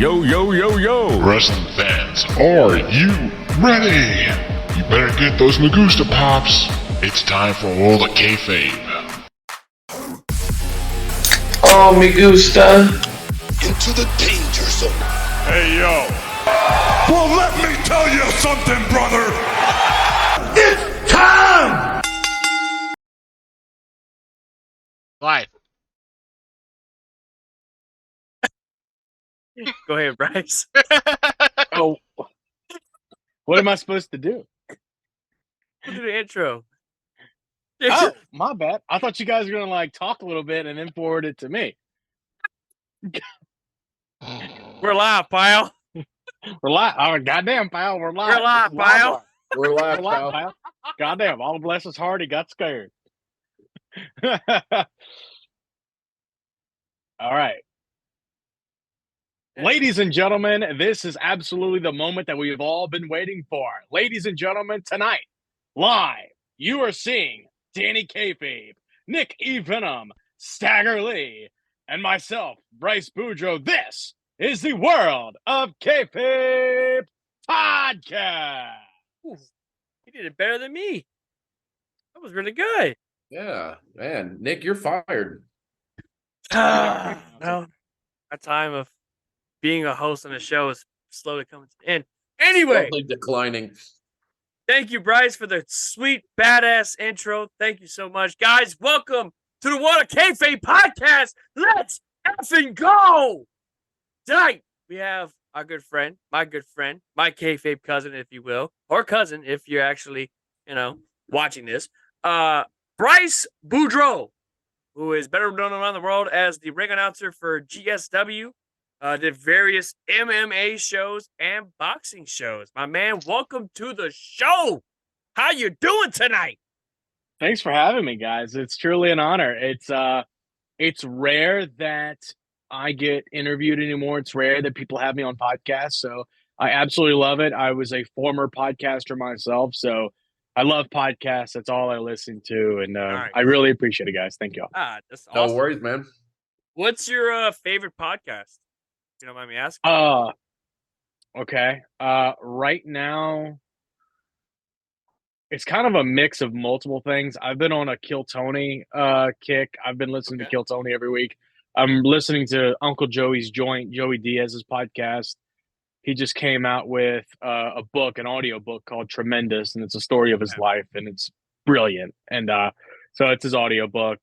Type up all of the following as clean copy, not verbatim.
Yo, yo, yo, yo! Wrestling fans, are you ready? You better get those Magusta pops. It's time for all the Kayfabe. Oh, me gusta. Into the danger zone. Hey, yo. Well, let me tell you something, brother. It's time! Live. Go ahead, Bryce. Oh, what am I supposed to do? We'll do the intro. Oh, my bad. I thought you guys were gonna talk a little bit and then forward it to me. We're live, pal. We're live. Oh, goddamn, pal. We're live. We're live, pal. We're live, We're live, pal. pal. Goddamn. All bless his heart. He got scared. All right. Ladies and gentlemen, this is absolutely the moment that we have all been waiting for. Ladies and gentlemen, tonight, live, you are seeing Danny Kayfabe, Nick E. Venom, Stagger Lee, and myself, Bryce Boudreaux. This is the World of Kayfabe podcast. Ooh, he did it better than me. That was really good. Yeah, man. Nick, you're fired. No, my time of being a host on a show is slowly coming to an end. Anyway, Slowly declining. thank you, Bryce, for the sweet, badass intro. Thank you so much. Guys, welcome to the World of Kayfabe podcast. Let's effing go! Tonight, we have our good friend, my Kayfabe cousin, if you will, or cousin, if you're actually, watching this. Bryce Boudreaux, who is better known around the world as the ring announcer for GSW, did various MMA shows and boxing shows. My man, welcome to the show. How you doing tonight? Thanks for having me, guys. It's truly an honor. It's rare that I get interviewed anymore. It's rare that people have me on podcasts, so I absolutely love it. I was a former podcaster myself, so I love podcasts. That's all I listen to, and right. I really appreciate it, guys. Thank you all. That's awesome. No worries, man. What's your favorite podcast? If you don't mind me asking. Okay. Right now, it's kind of a mix of multiple things. I've been on a Kill Tony kick. I've been listening to Kill Tony every week. I'm listening to Uncle Joey's Joint, Joey Diaz's podcast. He just came out with a book, an audio book called Tremendous, and it's a story of his life, and it's brilliant. And so it's his audio book.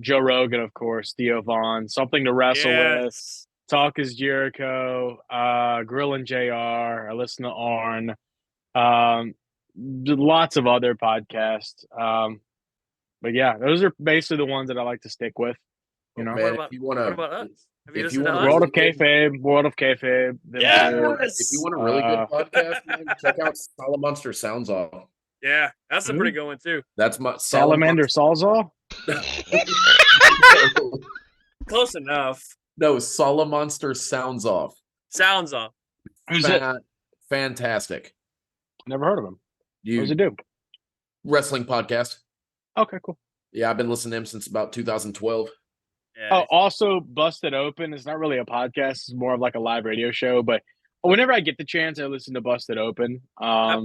Joe Rogan, of course, Theo Vaughn, Something to Wrestle With, Talk is Jericho, Grill and JR. I listen to Arn. Lots of other podcasts. But yeah, those are basically the ones that I like to stick with. You know, Man, what if you want to, about us? Have you if you listened to wanna us? World of Kayfabe. Yes! if you want a really good podcast, man, check out Salamonster Sounds Off. Yeah, that's a pretty good one too. That's my Salamander Salzal. Close enough. No, Salamonster Sounds Off. Sounds off. Who's it? Fantastic. Never heard of him. You What does it do? wrestling podcast. Okay, cool. Yeah, I've been listening to him since about 2012. Yeah. Oh, also Busted Open. It's not really a podcast. It's more of like a live radio show. But whenever I get the chance, I listen to Busted Open. I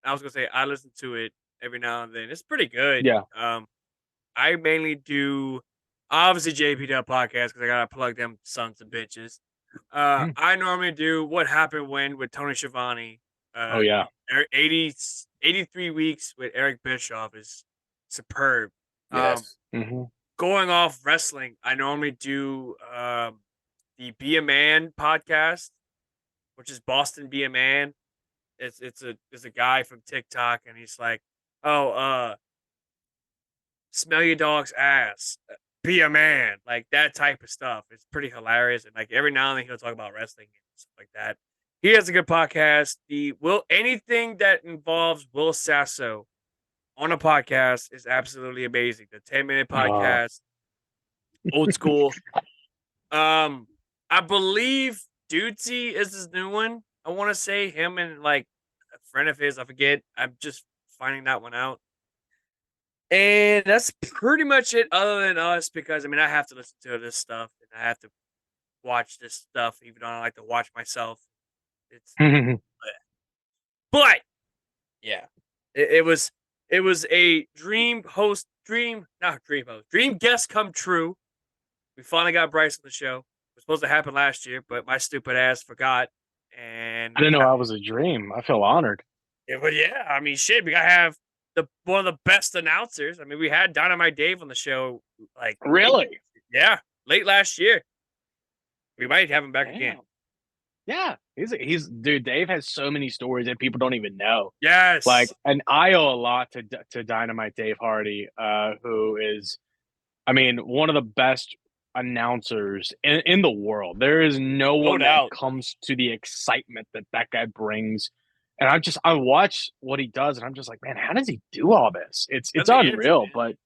was gonna say I listen to it every now and then. It's pretty good. Yeah. I mainly do obviously JPW podcast because I gotta plug them sons of bitches. I normally do What Happened When with Tony Schiavone. Oh yeah. 83 weeks with Eric Bischoff is superb. Yes. Going off wrestling, I normally do the Be a Man podcast, which is Boston Be a Man. It's a guy from TikTok, and he's like, smell your dog's ass, be a man, like that type of stuff. It's pretty hilarious, and like every now and then he'll talk about wrestling and stuff like that. He has a good podcast. Anything that involves Will Sasso on a podcast is absolutely amazing. The 10-minute podcast, old school. I believe Dudesy is his new one. I want to say him and like a friend of his. I forget. I'm just finding that one out. And that's pretty much it, other than us, because I mean, I have to listen to this stuff and I have to watch this stuff, even though I like to watch myself. It's but yeah, it was a dream guest come true. We finally got Bryce on the show. It was supposed to happen last year, but my stupid ass forgot. And I didn't know I was a dream. I feel honored. yeah, but yeah, I mean, shit, we gotta have one of the best announcers. I mean, we had Dynamite Dave on the show, like Really? late last year. We might have him back again. Yeah, he's dude. Dave has so many stories that people don't even know. Yes, Like, and I owe a lot to Dynamite Dave Hardy, who is, I mean, one of the best announcers in the world. There is no one doubt. that comes to the excitement that guy brings. And I watch what he does, and I'm just like, man, how does he do all this? It's unreal, but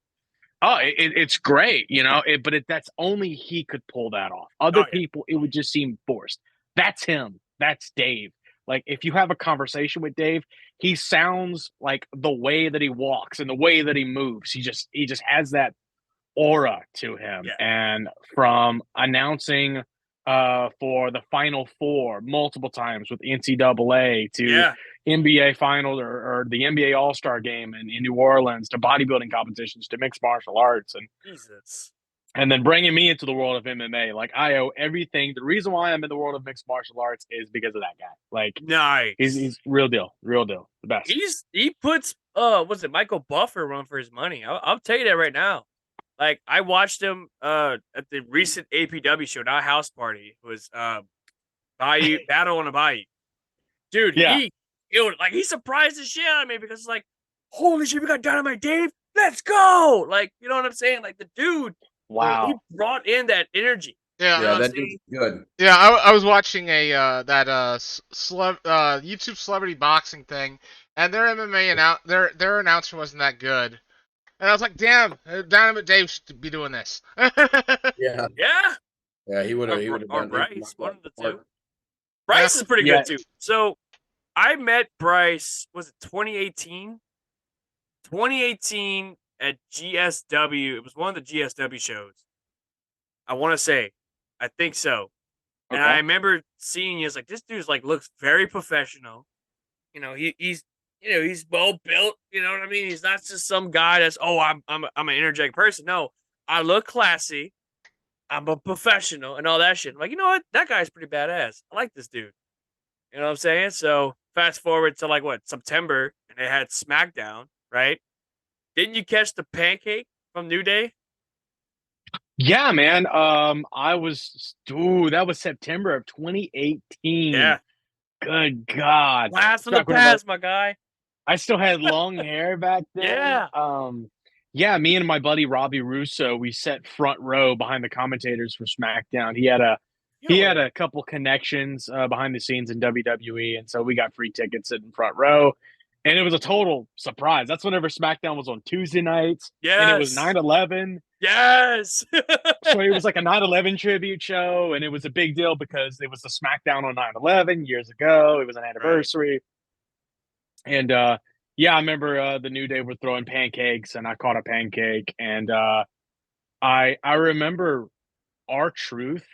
it's great, you know. That's only he could pull that off. Other people, it would just seem forced. That's him. That's Dave. Like, if you have a conversation with Dave, he sounds like the way that he walks and the way that he moves. He just has that aura to him. Yeah. And from announcing for the Final Four multiple times with NCAA to NBA Finals or the NBA All-Star Game in New Orleans to bodybuilding competitions to mixed martial arts and then bringing me into the world of MMA. Like, I owe everything. The reason why I'm in the world of mixed martial arts is because of that guy. Like, nice. He's real deal, the best. He puts what's it, Michael Buffer run for his money. I'll tell you that right now. Like, I watched him at the recent APW show, not House Party. It was Bayou Battle on a Bayou. Dude, he surprised the shit out of me because it's like, holy shit, we got Dynamite Dave. Let's go! Like, you know what I'm saying? Like, the dude, wow, he brought in that energy. Yeah, that dude's good. Yeah, I was watching a YouTube celebrity boxing thing, and their MMA and their announcer wasn't that good. And I was like, damn, Dynamite Dave should be doing this. Yeah. Yeah, he would have. Or Bryce, one of the two. Bryce is pretty good too. So I met Bryce, was it 2018? 2018 at GSW. It was one of the GSW shows. I want to say, I think so. And I remember seeing you as like, this dude's like looks very professional. You know, he's well built. You know what I mean? He's not just some guy that's I'm an energetic person. No, I look classy. I'm a professional and all that shit. I'm like, you know what? That guy's pretty badass. I like this dude. You know what I'm saying? So fast forward to like September, and they had SmackDown, right? Didn't you catch the pancake from New Day? Yeah, man. That was September of 2018. Yeah. Good God. Blast from the past, my guy. I still had long hair back then. Yeah. Me and my buddy Robbie Russo, we sat front row behind the commentators for SmackDown. He had a couple connections behind the scenes in WWE, and so we got free tickets sitting front row. And it was a total surprise. That's whenever SmackDown was on Tuesday nights. Yes. And it was 9/11. Yes. So it was like a 9/11 tribute show, and it was a big deal because it was the SmackDown on 9/11 years ago. It was an anniversary. Right. And I remember the New Day were throwing pancakes, and I caught a pancake. And I remember R-Truth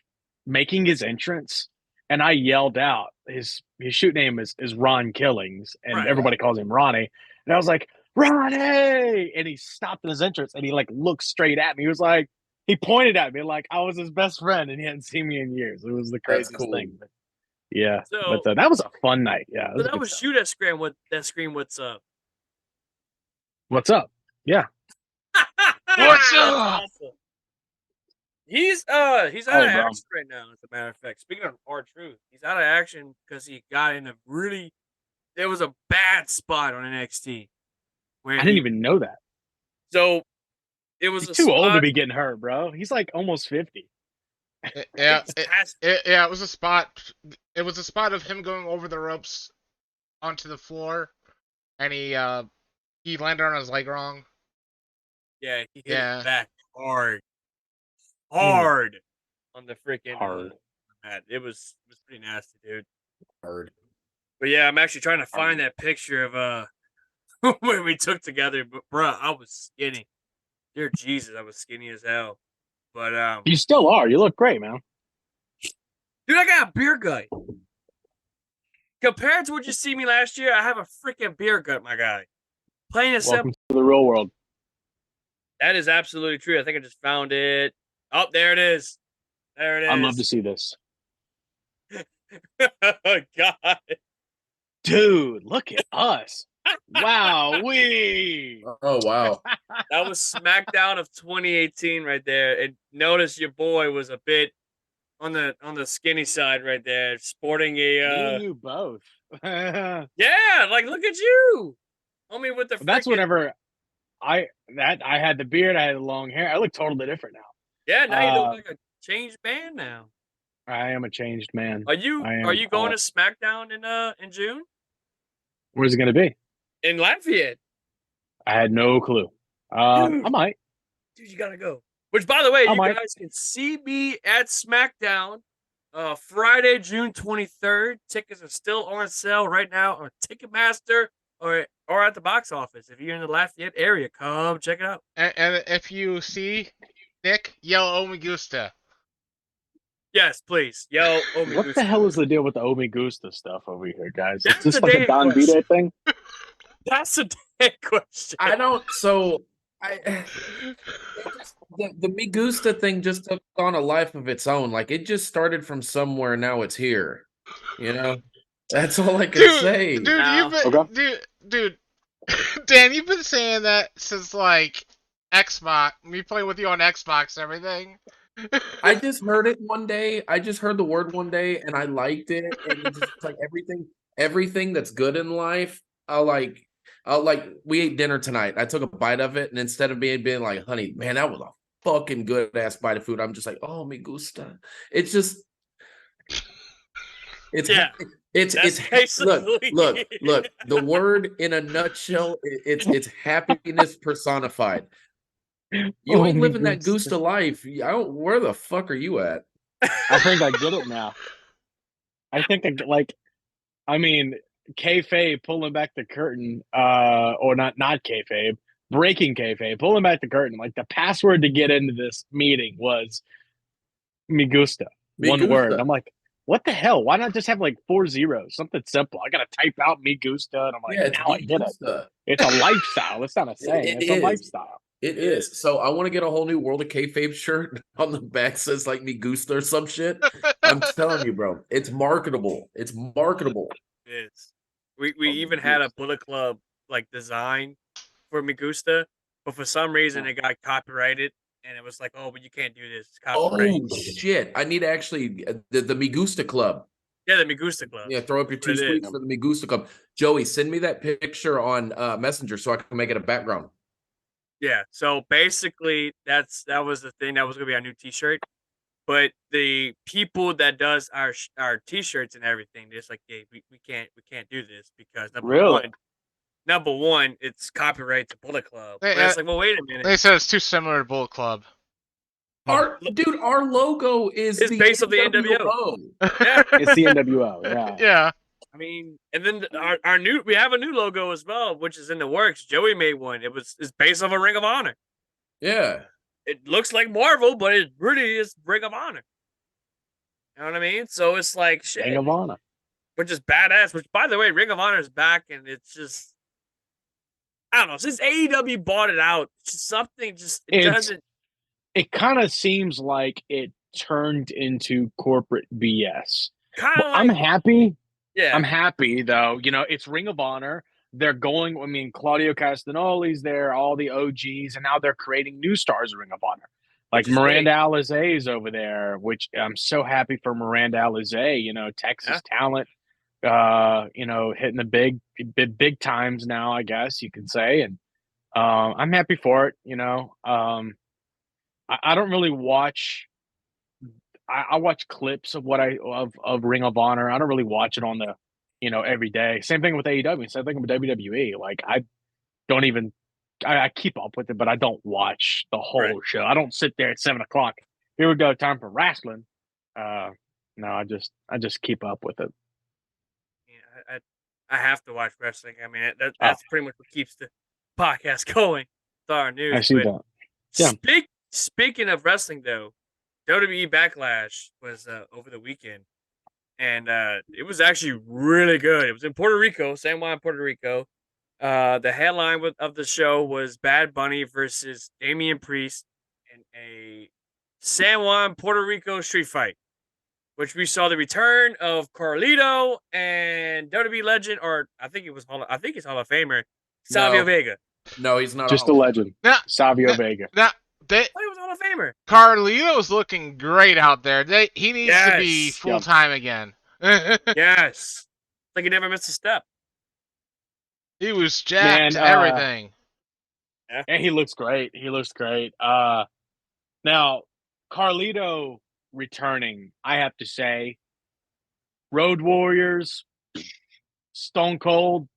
making his entrance, and I yelled out. His shoot name is Ron Killings, and everybody calls him Ronnie. And I was like, Ronnie! And he stopped in his entrance, and he like looked straight at me. He was like, he pointed at me like I was his best friend, and he hadn't seen me in years. It was the craziest thing. But, yeah, but that was a fun night. Yeah, so that was shoot at screen. What's up? What's up? Yeah. What's up? Awesome. He's out of action right now, as a matter of fact. Speaking of R-Truth, he's out of action because he got in there was a bad spot on NXT. I didn't even know that. So it was he's too old to be getting hurt, bro. He's like almost 50. Yeah, it was a spot. It was a spot of him going over the ropes onto the floor, and he landed on his leg wrong. Yeah, he hit his back hard on the freaking mat. It was pretty nasty, dude. Hard. But yeah, I'm actually trying to find that picture of when we took together. But bruh, I was skinny. Dear Jesus, I was skinny as hell. But You still are. You look great, man. dude, I got a beer gut. Compared to what you see me last year, I have a freaking beer gut, my guy. Plain and simple. Welcome to the real world. That is absolutely true. I think I just found it. Oh, there it is. There it is. I'd love to see this. Oh, God. Dude, look at us. Wow, we. Oh wow. That was SmackDown of 2018 right there. And notice your boy was a bit on the skinny side right there, sporting Me a and you both. yeah, like look at you. Homie with the That's frickin- whenever I had the beard, I had the long hair. I look totally different now. Yeah, now you look like a changed man now. I am a changed man. Are you I am. going to SmackDown in June? Where's it gonna be? In Lafayette? I had no clue. I might. Dude, you gotta go. Which, by the way, I you might. guys can see me at SmackDown Friday, June 23rd. Tickets are still on sale right now on Ticketmaster or at the box office. If you're in the Lafayette area, come check it out. And if you see Nick, yell "Oh me gusta." Yes, please. Yo, What the hell is the deal with the Omi Gusta stuff over here, guys? That's Is this the like a damn Don question. Vito thing? That's a damn question. I don't. So I the Me Gusta thing just took on a life of its own. Like it just started from somewhere. Now it's here. You know. That's all I can say. Dude, No. you've been, dude, Dan, you've been saying that since like Xbox. Me playing with you on Xbox and everything. I just heard it one day. I just heard the word one day, and I liked it. And it's just like everything that's good in life. I'll like. We ate dinner tonight. I took a bite of it, and instead of being like, "Honey, man, that was a fucking good ass bite of food," I'm just like, "Oh, me gusta." It's just. It's Yeah. It's basically- look. The word in a nutshell, it's happiness personified. You Oh, ain't me living that Gusta. Gusta life. Where the fuck are you at? I think I get it now. I think I mean, kayfabe pulling back the curtain, or not kayfabe, breaking kayfabe, pulling back the curtain. Like the password to get into this meeting was "me gusta," Me one gusta. word. I'm like, what the hell? Why not just have like 4 zeros? Something simple. I gotta type out "me gusta," and I'm like, Yeah, it's now I Me get it. Gusta. It's a lifestyle. It's not a saying. It It's a is. lifestyle. It is. So I want to get a whole new World of Kayfabe shirt. On the back says like "me gusta" or some shit. I'm telling you, bro, it's marketable. It's marketable. It is. We Oh, even Me had a Gusta. Bullet Club like design for Me Gusta, but for some reason it got copyrighted, and it was like, oh, but you can't do this. It's copyrighted. Oh shit! I need actually the Me Gusta Club. Yeah, the Me Gusta Club. Yeah, throw up your That's what 2 it sweets is. for the Me Gusta Club. Joey, send me that picture on Messenger so I can make it a background. Yeah. So basically, that was the thing. That was gonna be our new T-shirt. But the people that does our T-shirts and everything, they're just like, yeah, we can't do this because Really? number one, it's copyright to Bullet Club. Hey, But it's like, well, wait a minute. They said it's too similar to Bullet Club. Our logo is It's the based off the NWO. Yeah. It's the NWO. Yeah. Yeah. I mean, and then we have a new logo as well, which is in the works. Joey made one. It's based off a Ring of Honor. Yeah. It looks like Marvel, but it really is Ring of Honor. You know what I mean? So it's like shit, Ring of Honor. which is badass. Which, by the way, Ring of Honor is back, and it's just I don't know. Since AEW bought it out, it's just something doesn't. It kind of seems like it turned into corporate BS. Kind But of I'm like happy. yeah. I'm happy though. You know, it's Ring of Honor. They're going. I mean, Claudio Castagnoli's there, all the OGs, and now they're creating new stars of Ring of Honor, like Which is Miranda Alizé is over there. Which I'm so happy for Miranda Alizé. You know, Texas talent. You know, hitting the big times now. I guess you could say, and I'm happy for it. You know, I don't really watch. I watch clips of of Ring of Honor. I don't really watch it on the, you know, every day. Same thing with AEW. Same thing with WWE. Like I don't even. I keep up with it, but I don't watch the whole show. I don't sit there at 7:00. Here we go, time for wrestling. No, I just keep up with it. Yeah, I have to watch wrestling. I mean, that's pretty much what keeps the podcast going. With our news. I see that. Yeah. Speaking of wrestling, though, WWE Backlash was over the weekend, and it was actually really good. It was in Puerto Rico, San Juan, Puerto Rico. The headline of the show was Bad Bunny versus Damian Priest in a San Juan, Puerto Rico street fight, which we saw the return of Carlito and WWE legend, or I think he's Hall of Famer, Savio No. Vega. No, he's not. Just a legend. Now, Savio Vega. now I thought he was Hall of Famer. Carlito's looking great out there. He needs to be Yes. full time again. Yes, like he never missed a step. He was jacked, Man, everything. And he looks great. Now, Carlito returning, I have to say, Road Warriors, Stone Cold,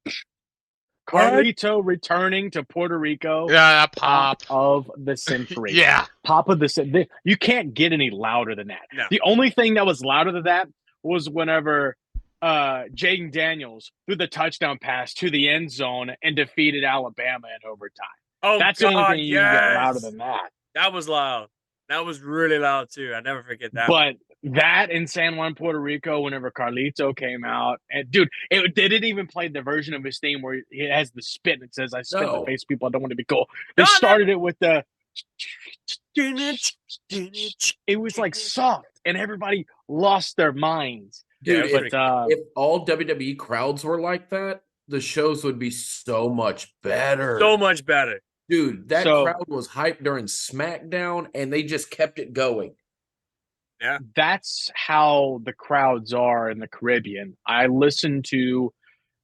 Carlito returning to Puerto Rico. Yeah, that pop. Of the century. Yeah. Pop of the century. You can't get any louder than that. No. The only thing that was louder than that was whenever Jaden Daniels threw the touchdown pass to the end zone and defeated Alabama in overtime. Oh, That's God, the only thing you can get louder yes. than that. That was loud. That was really loud too. I never forget that. But that in San Juan, Puerto Rico, whenever Carlito came out, and dude, they didn't even play the version of his theme where it has the spit and it says, "I spit in the face, people. I don't want to be cool." They started it with the. It was like soft, and everybody lost their minds. Dude, Yeah, if all WWE crowds were like that, the shows would be so much better. So much better. Dude, that So- crowd was hyped during SmackDown, and they just kept it going. That's how the crowds are in the Caribbean. I listen to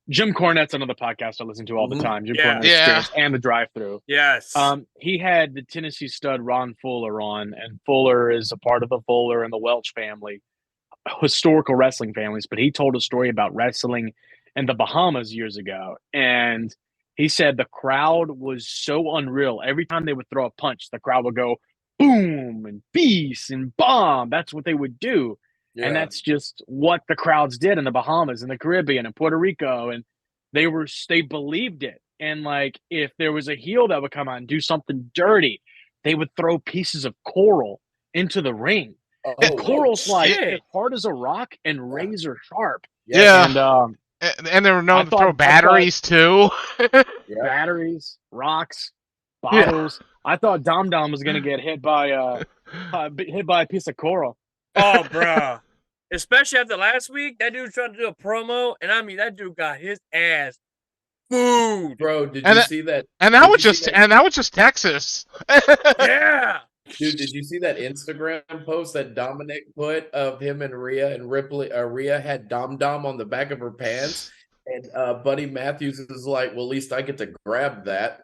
Jim Cornette's another podcast I listen to all the Mhm. time. Jim Yeah. Cornette Yeah. Experience and the Drive-Through. Yes. He had the Tennessee stud Ron Fuller on, and Fuller is a part of the Fuller and the Welch family, historical wrestling families. But he told a story about wrestling in the Bahamas years ago, and he said the crowd was so unreal. Every time they would throw a punch, the crowd would go boom and beast and bomb. That's what they would do. Yeah. And that's just what the crowds did in the Bahamas and the Caribbean and Puerto Rico. And they believed it. And like, if there was a heel that would come out and do something dirty, they would throw pieces of coral into the ring. And coral's like shit. as hard as a rock and razor sharp. Yeah. And And they were known I to thought- throw batteries too. batteries, rocks, bottles. I thought Dom Dom was gonna get hit by a piece of coral. Oh, bro. Especially after last week, that dude tried to do a promo, and I mean, that dude got his ass food. Bro, did And you that- see that? And that Did was you see just Texas. Yeah. Dude, did you see that Instagram post that Dominic put of him and Rhea and Ripley? Rhea had Dom Dom on the back of her pants, and Buddy Matthews is like, "Well, at least I get to grab that."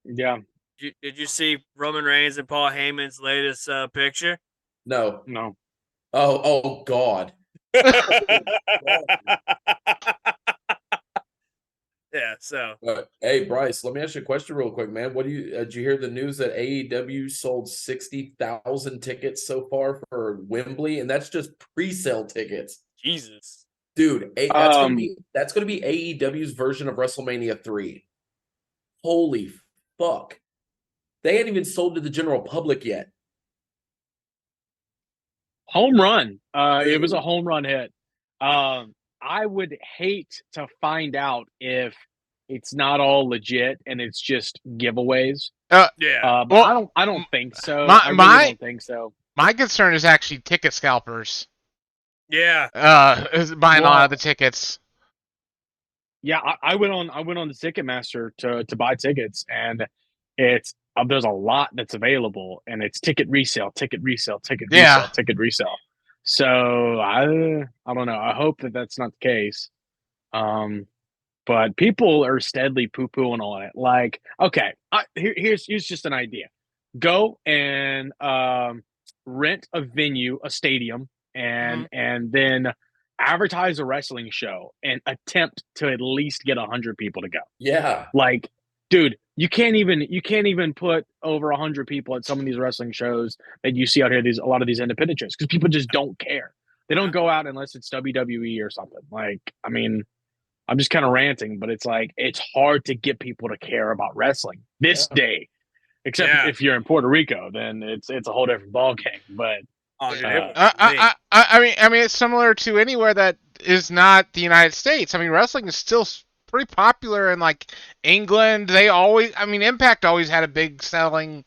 Yeah, Did you see Roman Reigns and Paul Heyman's latest picture? No. no. Oh God. Yeah, so Hey Bryce, let me ask you a question real quick, man. What do you did you hear the news that AEW sold 60,000 tickets so far for Wembley, and that's just pre-sale tickets, Jesus. dude. That's gonna be AEW's version of WrestleMania 3. Holy fuck! They hadn't even sold to the general public yet. Home run. It was a home run hit. I would hate to find out if it's not all legit and it's just giveaways. Yeah. But well, I don't think so. my- I really my- don't think so. My concern is actually ticket scalpers. Yeah. Is buying a lot of the tickets. Yeah, I went on the Ticketmaster to buy tickets, and it's there's a lot that's available, and it's ticket resale. Yeah. So I don't know. I hope that that's not the case. But people are steadily poo-pooing on it. Like, okay, here's just an idea. Go and rent a venue, a stadium, and then advertise a wrestling show and attempt to at least get 100 people to go. Yeah. Like, dude, you can't even put over 100 people at some of these wrestling shows that you see out here. A lot of these independent shows, because people just don't care. They don't go out unless it's WWE or something. Like, I mean, I'm just kind of ranting, but it's like it's hard to get people to care about wrestling this day. Except if you're in Puerto Rico, then it's a whole different ballgame. But I mean, it's similar to anywhere that is not the United States. I mean, wrestling is still pretty popular in like England. Impact always had a big selling.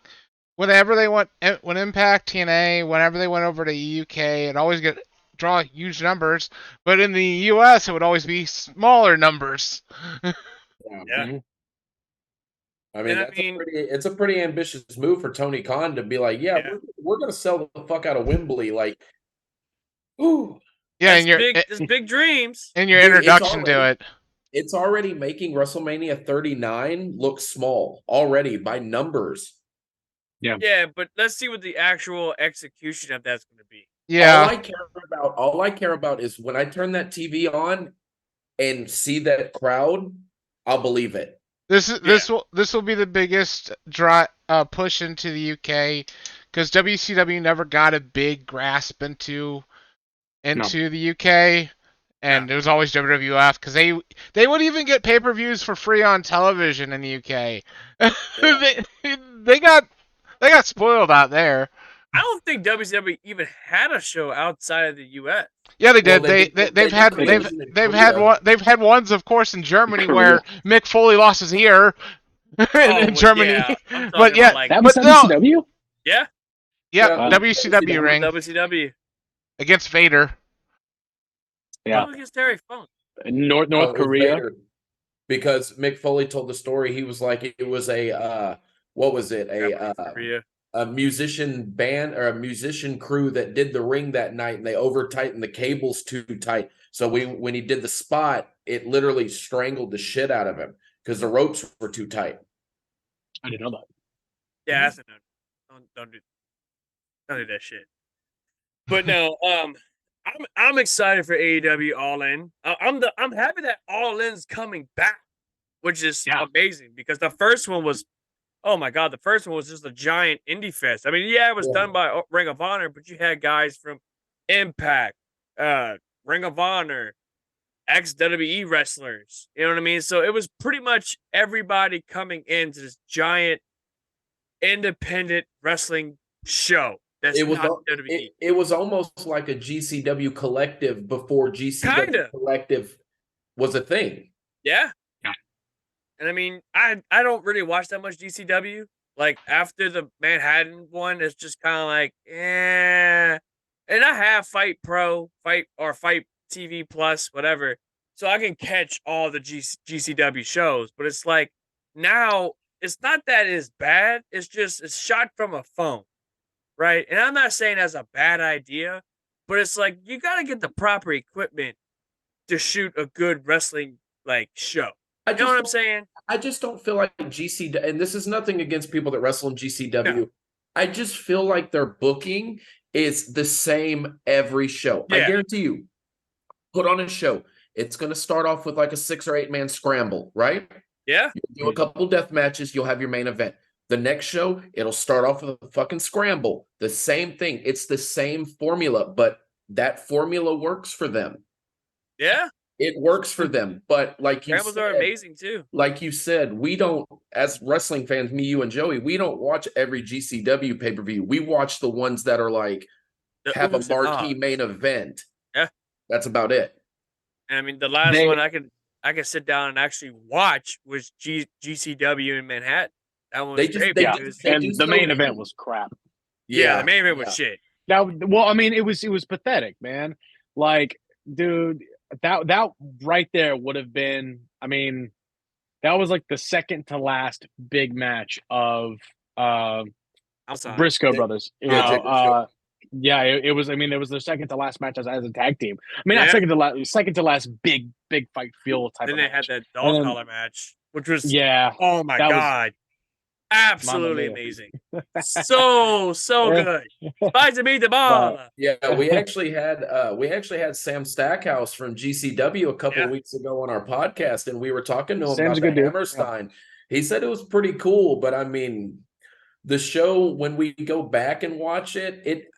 Whenever they went, when Impact, TNA, whenever they went over to UK, it always draw huge numbers. But in the US, it would always be smaller numbers. Yeah. I mean, it's a pretty ambitious move for Tony Khan to be like, we're going to sell the fuck out of Wembley. Like, ooh. Yeah, and there's big dreams. And your introduction to it. It's already making WrestleMania 39 look small already by numbers. Yeah, but let's see what the actual execution of that's going to be. Yeah. All I care about is when I turn that TV on and see that crowd, I'll believe it. This will be the biggest push into the UK because WCW never got a big grasp into the UK, and it was always WWF because they would even get pay-per-views for free on television in the UK. They got spoiled out there. I don't think WCW even had a show outside of the US. Yeah, they did. They've had ones, of course, in Germany where Mick Foley lost his ear in Germany. Yeah. But yeah, that was WCW. Yeah. WCW ring. WCW against Vader. Yeah. Against Terry Funk. North Korea. Vader. Because Mick Foley told the story, he was like, it was a what was it? A musician band or a musician crew that did the ring that night, and they over tightened the cables too tight. So when he did the spot, it literally strangled the shit out of him because the ropes were too tight. I didn't know that. Yeah, that's don't do that shit. But no, I'm excited for AEW All In. I'm happy that All In's coming back, which is amazing because the first one was. Oh my God, the first one was just a giant indie fest. I mean, it was done by Ring of Honor, but you had guys from Impact, Ring of Honor, ex-WWE wrestlers. You know what I mean? So it was pretty much everybody coming into this giant independent wrestling show. That's not WWE. It was almost like a GCW collective before GCW collective was a thing. Yeah. And I mean, I don't really watch that much GCW. Like after the Manhattan one, it's just kind of like, And I have Fight Pro, Fight TV Plus, whatever, so I can catch all the GCW shows. But it's like now, it's not that it's bad. It's just it's shot from a phone, right? And I'm not saying that's a bad idea, but it's like you got to get the proper equipment to shoot a good wrestling show. You know what I'm saying? I just don't feel like GCW, and this is nothing against people that wrestle in GCW. No. I just feel like their booking is the same every show. Yeah. I guarantee you, put on a show. It's going to start off with like a 6 or 8 man scramble, right? Yeah. You'll do a couple death matches. You'll have your main event. The next show, it'll start off with a fucking scramble. The same thing. It's the same formula, but that formula works for them. Yeah. It works for them, but like you said, are amazing too. Like you said, we don't, as wrestling fans, me, you, and Joey, we don't watch every GCW pay-per-view. We watch the ones that are like have a marquee main event. Yeah, that's about it. And I mean, the last one I could sit down and actually watch was GCW in Manhattan. That one was great. The main event was crap. Yeah, the main event was shit. I mean, it was pathetic, man. Like, dude. That right there would have been, I mean, that was like the second to last big match of Briscoe brothers. It was. I mean, it was their second to last match as a tag team. I mean, not second to last big fight feel type. Then of they match. had that dog collar match, which was oh my God. Absolutely amazing. So good. Spicy meat the ball. Yeah, we actually had Sam Stackhouse from GCW a couple of weeks ago on our podcast, and we were talking to him about the Hammerstein. He said it was pretty cool, but I mean, the show, when we go back and watch it,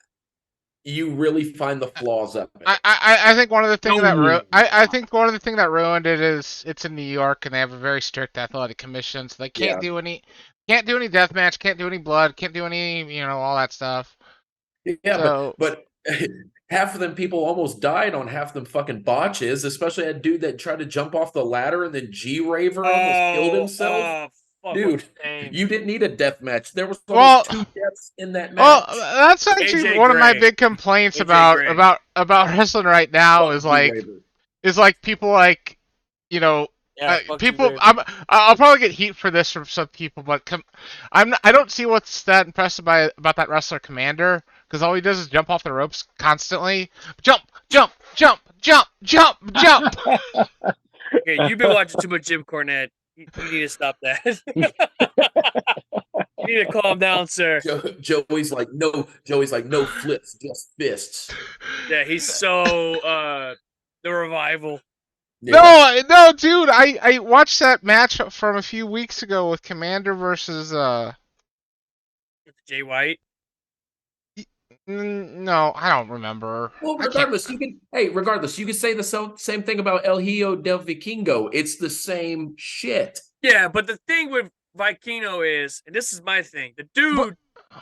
you really find the flaws of it. I think one of the things that No. I think one of the things that ruined it is it's in New York and they have a very strict athletic commission, so they can't do any death match, can't do any blood, can't do any all that stuff. Yeah, So but half of them people almost died on half of them fucking botches, especially that dude that tried to jump off the ladder and then G-Raver almost killed himself. Fuck, Dude, what's his name? you didn't need a death match. There was well, almost 2 deaths in that well, match. that's actually AJ one of my Gray. big complaints AJ about Gray. wrestling right now Fuck G-Raver. is like people like Yeah, fuck people. G-Raver. I'll probably get heat for this from some people, but I don't see what's that impressive about that wrestler Commander, because all he does is jump off the ropes constantly. Jump, jump, jump, jump, jump, jump. Okay, you've been watching too much Jim Cornette. You need to stop that. You need to calm down, sir. Joey's like, no flips, just fists. Yeah, he's so the revival. Yeah. No, dude. I watched that match from a few weeks ago with Commander versus Jay White. No, I don't remember. Well, regardless, you can say the same thing about El Hijo del Vikingo. It's the same shit. Yeah, but the thing with Vikino is, and this is my thing, the dude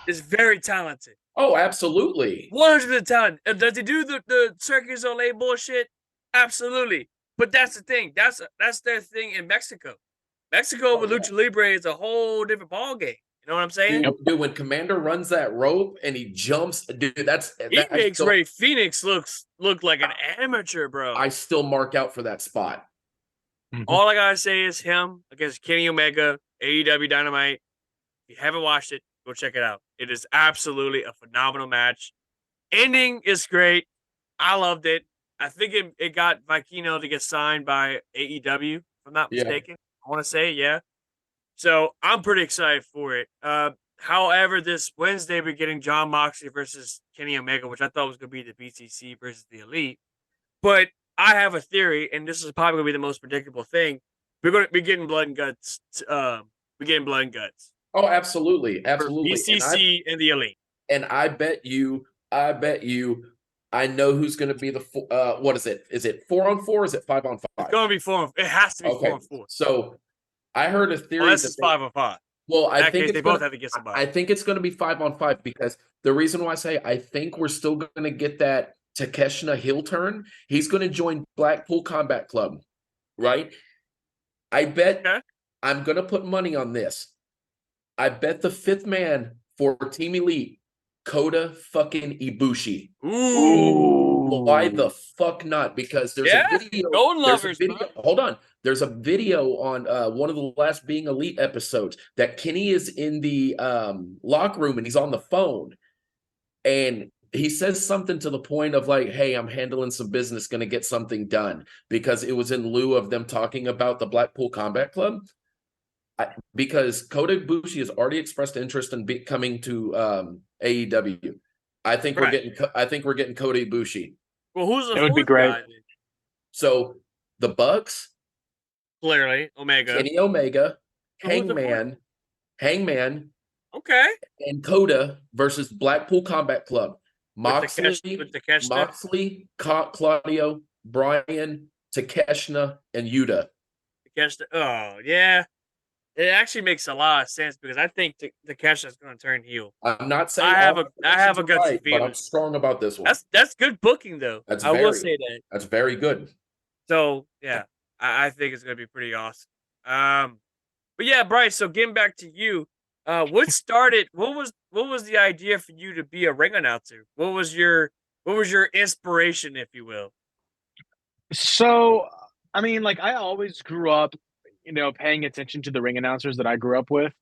is very talented. Oh, absolutely. 100% talented. Does he do the Circus Olay bullshit? Absolutely. But that's the thing. That's their thing in Mexico. Mexico with Lucha Libre is a whole different ballgame. You know what I'm saying? Dude, when Commander runs that rope and he jumps, dude, He makes Ray Phoenix look like an amateur, bro. I still mark out for that spot. All I gotta say is him against Kenny Omega, AEW Dynamite. If you haven't watched it, go check it out. It is absolutely a phenomenal match. Ending is great. I loved it. I think it got Vikino to get signed by AEW, if I'm not mistaken. I want to say, yeah. So I'm pretty excited for it. However, this Wednesday we're getting John Moxley versus Kenny Omega, which I thought was going to be the BCC versus the Elite. But I have a theory, and this is probably going to be the most predictable thing. We're going to be getting blood and guts. We're getting blood and guts. Oh, absolutely, absolutely. BCC and the Elite. And I bet you, I know who's going to be the. What is it? Is it 4-on-4? Or is it 5-on-5? It's going to be 4. It has to be 4-on-4. So I heard a theory. Unless it's 5-on-5. Well, I think they both have to get somebody. I think it's going to be 5-on-5 because the reason why I say I think we're still going to get that Takeshita heel turn. He's going to join Blackpool Combat Club, right? I bet I'm going to put money on this. I bet the 5th man for Team Elite, Kota fucking Ibushi. Ooh. Why the fuck not? Because there's a video. Golden Lovers, hold on. There's a video on one of the last Being Elite episodes that Kenny is in the locker room and he's on the phone. And he says something to the point of like, hey, I'm handling some business, going to get something done. Because it was in lieu of them talking about the Blackpool Combat Club. Because Kota Ibushi has already expressed interest in coming to AEW. I think we're getting Kota Ibushi. Well, who's it would be great. Guy? So the Bucks, clearly Omega, Kenny Omega, Hangman, okay, and Kota versus Blackpool Combat Club. Moxley, Claudio, Brian, Takeshita, and Yuta. Oh yeah. It actually makes a lot of sense because I think Takeshita is going to turn heel. I'm not saying I have a good feeling, but I'm strong about this one. That's good booking though. I will say that. That's very good. So yeah, I think it's going to be pretty awesome. But yeah, Bryce. So getting back to you, what was the idea for you to be a ring announcer? What was your inspiration, if you will? So I mean, like I always grew up, paying attention to the ring announcers that I grew up with,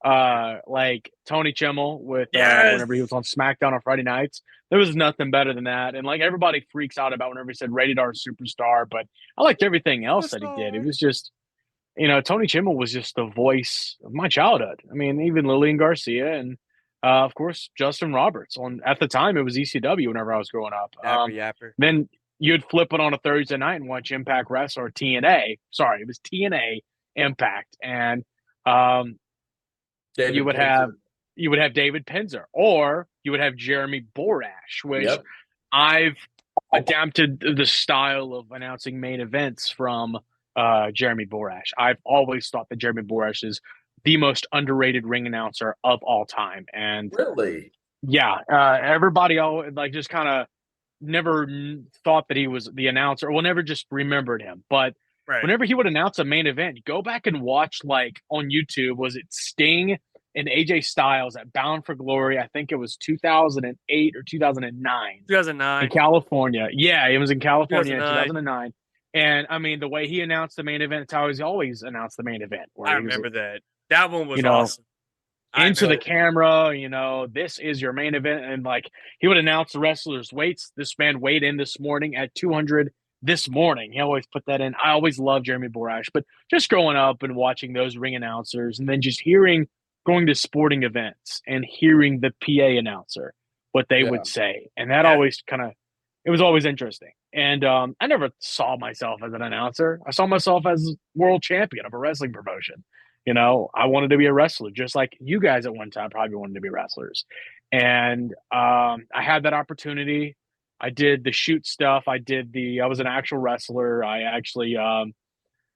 like Tony Chimmel with whenever he was on SmackDown on Friday nights. There was nothing better than that, and like everybody freaks out about whenever he said "Rated R Superstar," but I liked everything else that he did. It was just, Tony Chimmel was just the voice of my childhood. I mean, even Lillian Garcia and of course Justin Roberts. At the time, it was ECW whenever I was growing up. Yapper. Then you'd flip it on a Thursday night and watch Impact Wrestling or TNA. Sorry, it was TNA Impact. And you would have you would have David Penzer, or you would have Jeremy Borash, which Yep. I've adapted the style of announcing main events from Jeremy Borash. I've always thought that Jeremy Borash is the most underrated ring announcer of all time. And Really? yeah, everybody always like just kind of never thought that he was the announcer, well, never just remembered him. But Right. whenever he would announce a main event, go back and watch, like on YouTube, was it Sting and AJ Styles at Bound for Glory? I think it was 2008 or 2009 2009. in California. Yeah, it was in California in 2009. 2009. And I mean, the way he announced the main event, it's how he's always announced the main event. Where I he was, remember that. That one was you know, awesome. into the camera, this is your main event. And like he would announce the wrestlers' weights. This man weighed in this morning at 200 this morning. He always put that in. I always loved Jeremy Borash, but just growing up and watching those ring announcers and then just going to sporting events and hearing the PA announcer, what they would say. And that always it was always interesting. And I never saw myself as an announcer. I saw myself as world champion of a wrestling promotion. I wanted to be a wrestler, just like you guys at one time probably wanted to be wrestlers. And I had that opportunity. I did the shoot stuff. I was an actual wrestler. I actually, I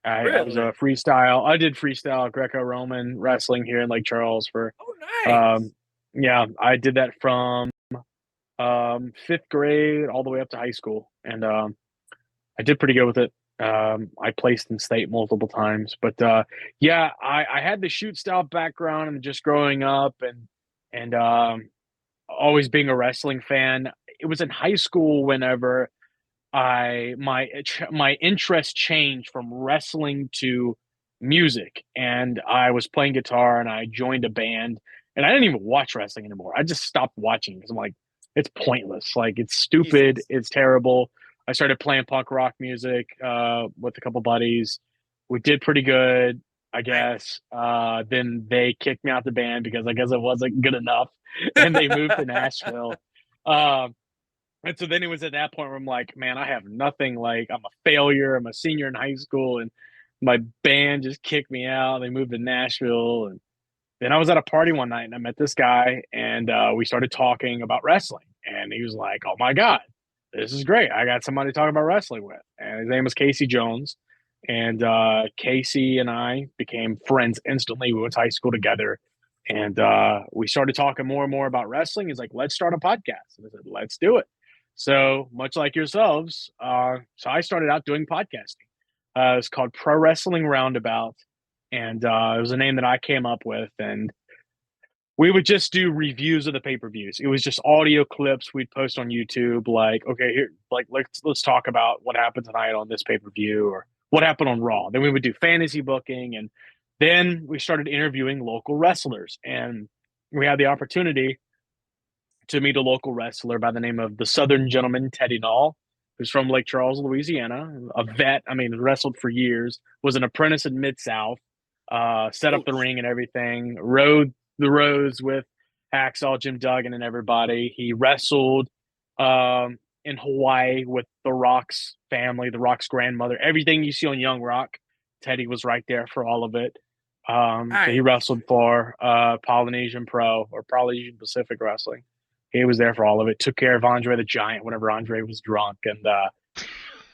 was a freestyle. I did freestyle Greco-Roman wrestling here in Lake Charles for, yeah, I did that from 5th grade all the way up to high school. And I did pretty good with it. I placed in state multiple times, but yeah, I had the shoot style background and just growing up and always being a wrestling fan. It was in high school whenever my interest changed from wrestling to music, and I was playing guitar and I joined a band, and I didn't even watch wrestling anymore. I just stopped watching because I'm like, it's pointless. Like, it's stupid. Jesus. It's terrible. I started playing punk rock music with a couple buddies. We did pretty good, I guess. Then they kicked me out the band because I guess it wasn't good enough, and they moved to Nashville. And so then it was at that point where I'm like, man, I have nothing. Like, I'm a failure. I'm a senior in high school, and my band just kicked me out. They moved to Nashville, and then I was at a party one night, and I met this guy, and we started talking about wrestling. And he was like, oh my God, this is great. I got somebody to talk about wrestling with. And his name was Casey Jones. And Casey and I became friends instantly. We went to high school together. And we started talking more and more about wrestling. He's like, let's start a podcast. And I said, let's do it. So much like yourselves, so I started out doing podcasting. It was called Pro Wrestling Roundabout. And it was a name that I came up with. And we would just do reviews of the pay-per-views. It was just audio clips we'd post on YouTube, like, okay, here, like let's talk about what happened tonight on this pay-per-view or what happened on Raw. Then we would do fantasy booking, and then we started interviewing local wrestlers. And we had the opportunity to meet a local wrestler by the name of the Southern Gentleman, Teddy Nall, who's from Lake Charles, Louisiana, a vet. I mean, wrestled for years, was an apprentice in Mid-South, set up the ring and everything, rode the roads with Hacksaw Jim Duggan and everybody. He wrestled in Hawaii with The Rock's family, The Rock's grandmother. Everything you see on Young Rock, Teddy was right there for all of it. So he wrestled for Polynesian Pro or Polynesian Pacific Wrestling. He was there for all of it. Took care of Andre the Giant whenever Andre was drunk, and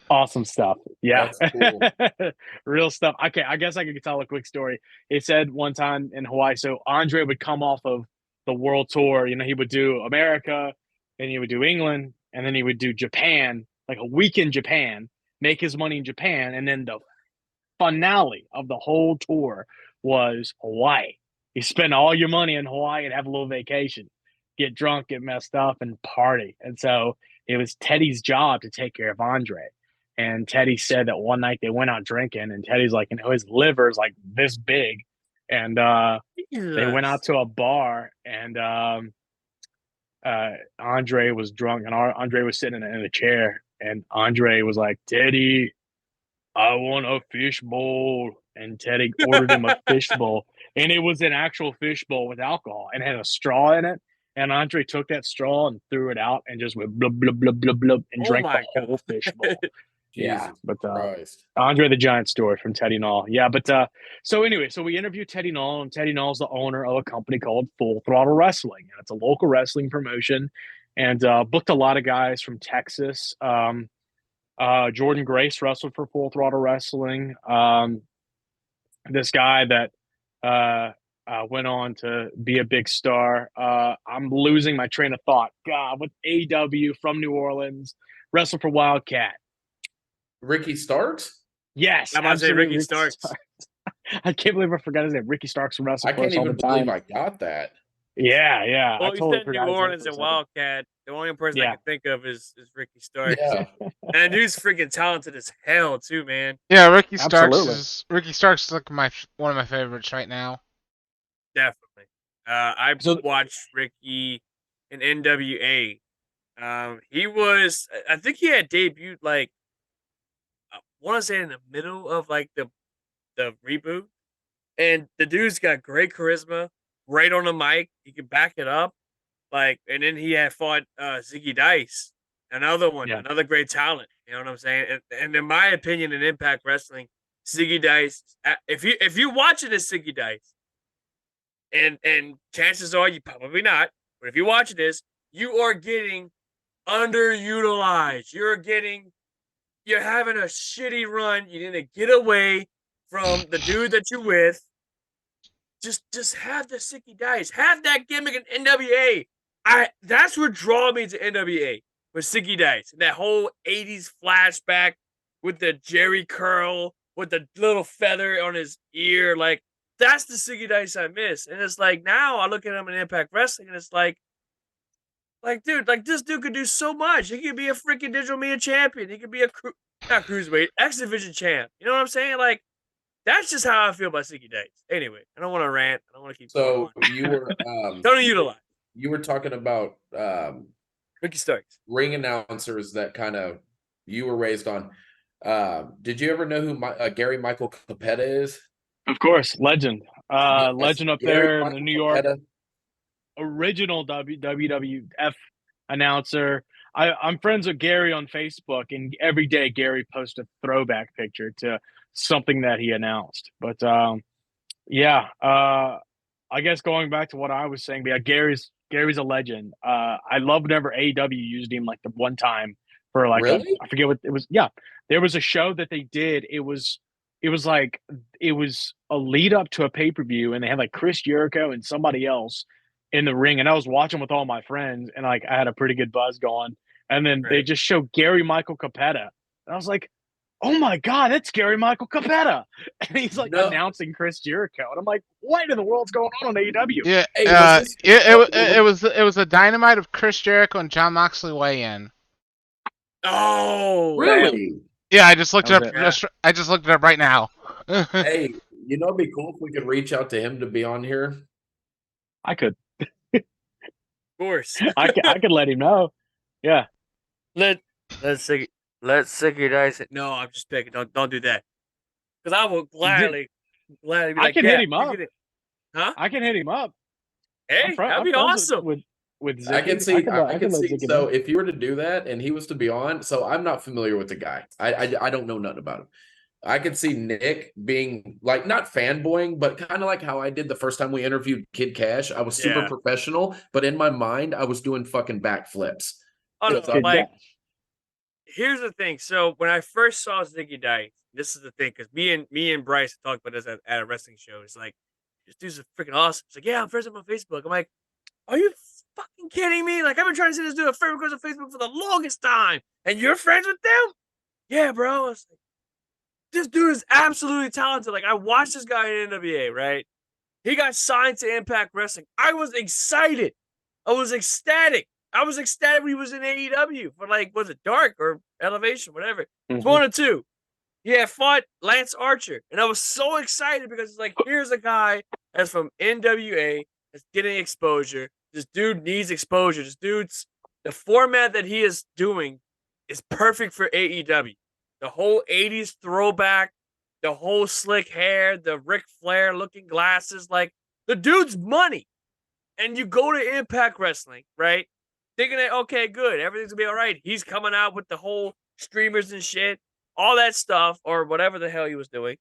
awesome stuff. Yeah. That's cool. Real stuff. Okay, I guess I could tell a quick story. It said one time in Hawaii, so Andre would come off of the world tour. He would do America, and he would do England, and then he would do Japan, like a week in Japan, make his money in Japan, and then the finale of the whole tour was Hawaii. You spend all your money in Hawaii and have a little vacation, get drunk, get messed up, and party. And so it was Teddy's job to take care of Andre. And Teddy said that one night they went out drinking, and Teddy's like, his liver's like this big. And they went out to a bar, and Andre was drunk, and Andre was sitting in a chair. And Andre was like, Teddy, I want a fish bowl. And Teddy ordered him a fish bowl. And it was an actual fish bowl with alcohol and had a straw in it. And Andre took that straw and threw it out and just went blub, blub, blub, blub, blub, and drank the whole fish bowl. Yeah, Jesus but Christ. Andre the Giant story from Teddy Null. Yeah, but so anyway, so we interviewed Teddy Null, and Teddy Null is the owner of a company called Full Throttle Wrestling, and it's a local wrestling promotion, and booked a lot of guys from Texas. Jordan Grace wrestled for Full Throttle Wrestling. This guy that went on to be a big star. I'm losing my train of thought. God, with AW from New Orleans, wrestled for Wildcat. Ricky Starks? Yes, I'm about to say absolutely. Ricky Starks. I can't believe I forgot his name. Ricky Starks wrestled I for can't us all the even believe time. I got that. Yeah. Well, I you totally said New forgot his name Orleans for a and second. Wildcat. The only person I Yeah. can think of is Ricky Starks. Yeah. And dude's freaking talented as hell too, man. Yeah, Ricky Starks Absolutely. is like one of my favorites right now. Definitely. I So- watched Ricky in NWA. He was, I think he had debuted like, I want to say in the middle of like the reboot, and the dude's got great charisma, right on the mic. He can back it up, like, and then he had fought Ziggy Dice, another one, Yeah. another great talent. You know what I'm saying? And in my opinion, in Impact Wrestling, Ziggy Dice, if you watching this Ziggy Dice, and chances are you probably not, but if you're watching this, you are getting underutilized. You're having a shitty run. You need to get away from the dude that you're with. Just have the Sicky Dice. Have that gimmick in NWA. That's what draw me to NWA with Sicky Dice. That whole 80s flashback with the Jerry curl, with the little feather on his ear. Like, that's the Sicky Dice I miss. And it's like, now I look at him in Impact Wrestling and it's like, dude, like, this dude could do so much. He could be a freaking Digital Media champion. He could be not cruiserweight, X Division champ. You know what I'm saying? Like, that's just how I feel about Sicky Dice. Anyway, I don't want to rant. I don't want to keep So going on. you were Don't utilize you were talking about Ricky Starks. ring announcers that kind of you were raised on. Did you ever know who Gary Michael Capetta is? Of course, legend. Yes, Legend up Gary there in Michael the New York. Capetta. Original WWF announcer. I'm friends with Gary on Facebook, and every day Gary posts a throwback picture to something that he announced. But I guess going back to what I was saying, but yeah, Gary's a legend. I love whenever AEW used him like the one time for like Really? I forget what it was. Yeah, there was a show that they did. It was a lead up to a pay-per-view, and they had like Chris Jericho and somebody else in the ring, and I was watching with all my friends, and like I had a pretty good buzz going. And then they just showed Gary Michael Capetta, and I was like, "Oh my god, that's Gary Michael Capetta!" And he's like announcing Chris Jericho, and I'm like, "What in the world's going on AEW?" Yeah, Hey, it was a Dynamite of Chris Jericho and John Moxley weigh-in. Oh, really? Yeah, I just looked it up. Yeah. I just looked it up right now. Hey, you know, it'd be cool if we could reach out to him to be on here. I could, of course. I could let him know. Yeah, Let's Sicky Dice. No, I'm just picking. Don't do that. Because I will gladly be I like, can yeah, hit him up. Huh? I can hit him up. Hey, that'd be awesome. With Ziggy. I can see. I can let see. Ziggy So know. if you were to do that and he was to be on, so I'm not familiar with the guy. I don't know nothing about him. I could see Nick being like not fanboying, but kind of like how I did the first time we interviewed Kid Cash. I was super professional, but in my mind, I was doing fucking backflips. Oh, no, Kid like, Cash. here's the thing. So when I first saw Ziggy Dice, this is the thing, because me and Bryce talked about this at a wrestling show. It's like, this dude's freaking awesome. It's like, yeah, I'm friends with him on Facebook. I'm like, are you fucking kidding me? Like, I've been trying to see this dude a friend request on Facebook for the longest time, and you're friends with them? Yeah, bro. It's like, this dude is absolutely talented. Like, I watched this guy in NWA, right? He got signed to Impact Wrestling. I was excited. I was ecstatic. I was ecstatic when he was in AEW for, like, was it Dark or Elevation, whatever. It's one or two. He had fought Lance Archer, and I was so excited because it's like, here's a guy that's from NWA that's getting exposure. This dude needs exposure. The format that he is doing is perfect for AEW. The whole 80s throwback, the whole slick hair, the Ric Flair looking glasses, like, the dude's money. And you go to Impact Wrestling, right? Thinking that, okay, good, everything's gonna be all right. He's coming out with the whole streamers and shit. all that stuff, or whatever the hell he was doing,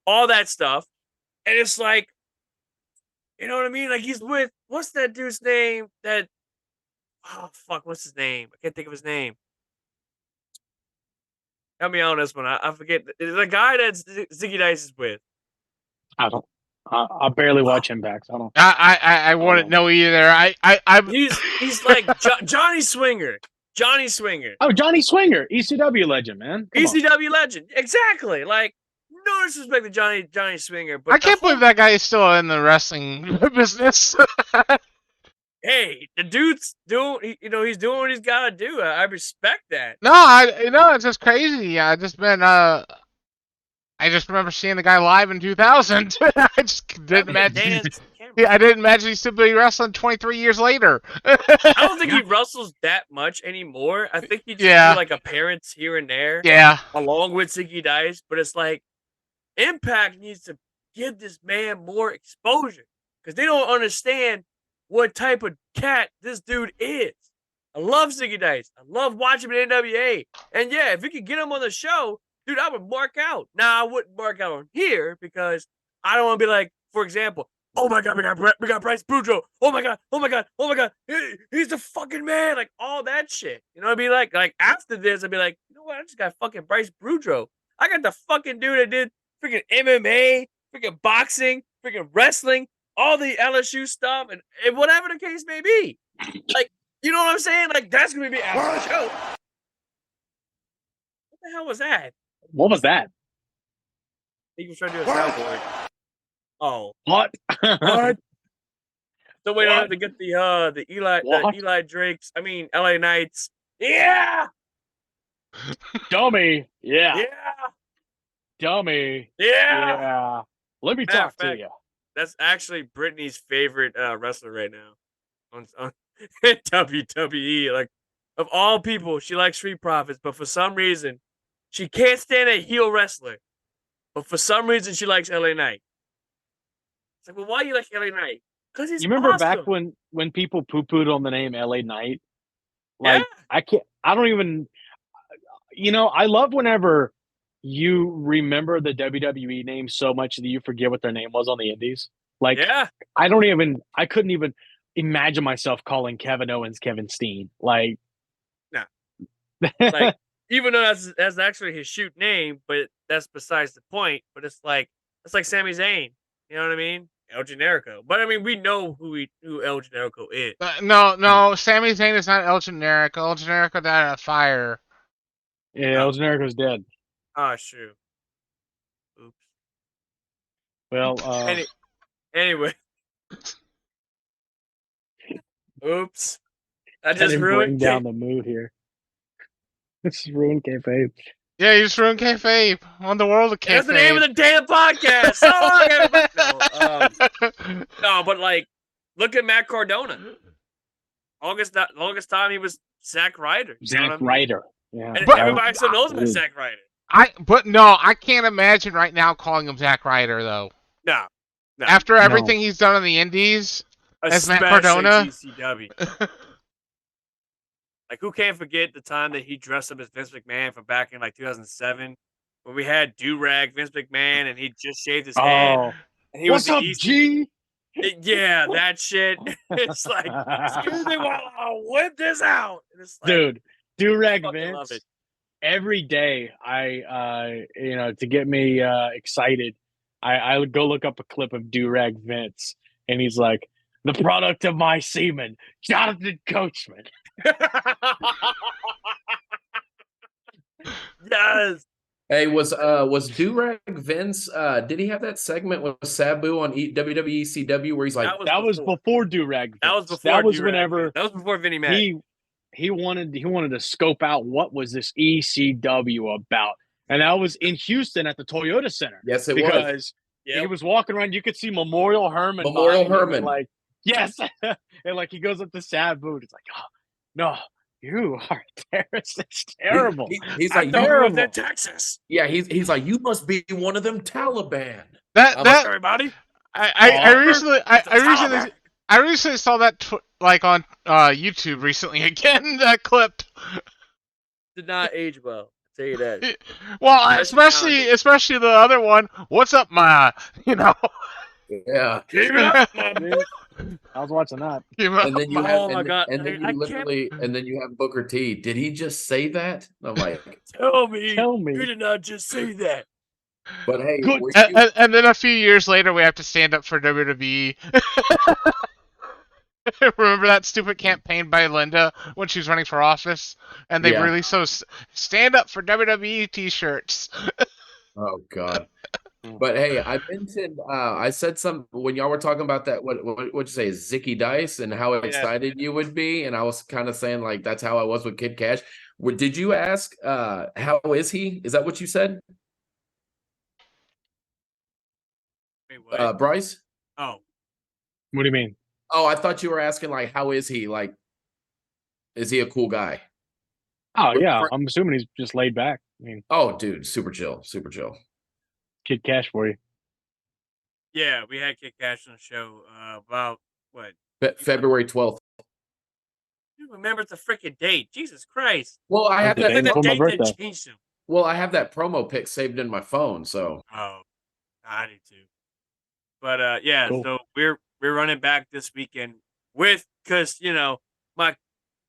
all that stuff. And it's like, you know what I mean? Like he's with, what's that dude's name? What's his name? I can't think of his name. Help me out on this one. I forget. The guy that Ziggy Dice is with. I don't. I barely watch Impact. I don't. I wouldn't know either. He's like Johnny Swinger. Johnny Swinger. Oh, Johnny Swinger, ECW legend, man. Come on. ECW legend. Exactly. Like, no disrespect to Johnny Swinger, but I can't believe that guy is still in the wrestling business. Hey, the dude's doing, he's doing what he's got to do. I respect that. No, it's just crazy. I just remember seeing the guy live in 2000. I just didn't imagine. I didn't imagine he'd still be wrestling 23 years later. I don't think he wrestles that much anymore. I think he just do like appearance here and there. Yeah. Along with Ziggy Dice, but it's like Impact needs to give this man more exposure because they don't understand what type of cat this dude is. I love Ziggy Dice. I love watching him in NWA. And yeah, if we could get him on the show, dude, I would mark out. Now, I wouldn't mark out on here because I don't want to be like, for example, oh my God, we got Bryce Boudreaux. Oh my God. He's the fucking man. Like all that shit. You know what I mean? Like after this, I'd be like, you know what? I just got fucking Bryce Boudreaux. I got the fucking dude that did freaking MMA, freaking boxing, freaking wrestling, all the LSU stuff, and whatever the case may be. Like, you know what I'm saying? Like, that's going to be after the show. What the hell was that? What was that? He was trying to do a soundboard. Oh. What? What? So we don't have to get the Eli Drakes. I mean, LA Knights. Yeah. Dummy. Yeah. Yeah. Dummy. Yeah. Yeah. Let me talk to you. That's actually Brittany's favorite wrestler right now on WWE. Like, of all people, she likes Street Profits, but for some reason, she can't stand a heel wrestler. But for some reason, she likes LA Knight. It's like, well, why do you like LA Knight? Because he's You remember awesome. back when people poo-pooed on the name LA Knight? Like, Yeah. I don't even, I love whenever you remember the WWE name so much that you forget what their name was on the indies. Like, yeah. I couldn't even imagine myself calling Kevin Owens Kevin Steen. Like, no. Like, even though that's actually his shoot name, but that's besides the point. But it's like Sami Zayn. You know what I mean? El Generico. But I mean, we know who El Generico is. No, Sami Zayn is not El Generico. El Generico died in a fire. Yeah, El Generico's dead. Oh, shoot. Oops. Well, anyway. Oops. I just just ruined down the mood here. This is ruined kayfabe. Yeah, you just ruined kayfabe. On the world of kayfabe. That's the name of the damn podcast. So long, everybody. No, but like, look at Matt Cardona. Longest time he was Zack Ryder. Zack Ryder. Yeah. And everybody still knows about Zack Ryder. I can't imagine right now calling him Zack Ryder though. No. After everything he's done on the indies as Matt Cardona. GCW. Like, who can't forget the time that he dressed up as Vince McMahon from back in like 2007 when we had do-rag Vince McMahon and he just shaved his head. And he What's up, G? Yeah, that shit. It's like, excuse me while I whip this out. And it's like, dude, do-rag Vince. Love it. Every day, to get me excited, I would go look up a clip of do-rag Vince, and he's like, the product of my semen, Jonathan Coachman. Yes. Hey, was Durag Vince? Did he have that segment with Sabu on WWE CW where he's like, that was before Durag Vince. That was before. That was Durag whenever Vince. That was before Vinnie Mac. He wanted to scope out what was this ECW about, and that was in Houston at the Toyota Center. Yes, it was. Because he was walking around. You could see Memorial Herman. Like, yes, and like he goes up to Sabu. It's like, oh no. You are a terrorist. It's terrible. He's like, terrible. In Texas. Yeah, he's like, you must be one of them Taliban. That everybody. I recently saw that on YouTube recently again. That clip did not age well. Tell you that. Well, Especially especially the other one. What's up, ma? You know. Yeah. Keep it up, my Dude, I was watching that. And then you Ma. have, Oh my God. and then you I literally, and then you have Booker T. Did he just say that? I'm like, Tell me, Tell you me. did not just say that. but hey, Good. were And, you? and then a few years later, we have to stand up for WWE. Remember that stupid campaign by Linda when she was running for office, and they Yeah. released those "Stand Up for WWE" T-shirts. Oh God. But hey, I mentioned I said some when y'all were talking about that what'd you say, Zicky Dice and how excited you would be, and I was kind of saying like that's how I was with Kid Cash. Did you ask how is he? Is that what you said? Wait, what? Bryce? Oh, What do you mean? Oh, I thought you were asking like how is he? Like, is he a cool guy? Oh yeah, I'm assuming he's just laid back. I mean, Oh, dude, super chill, super chill. Kid Cash for you. yeah, we had Kid Cash on the show about what? February 12th. You remember the freaking date? Jesus Christ! Well, I have The that. day Like the before my date that birthday. changed him. Well, I have that promo pic saved in my phone, so Oh, I do too. But yeah, Cool. so we're running back this weekend with because my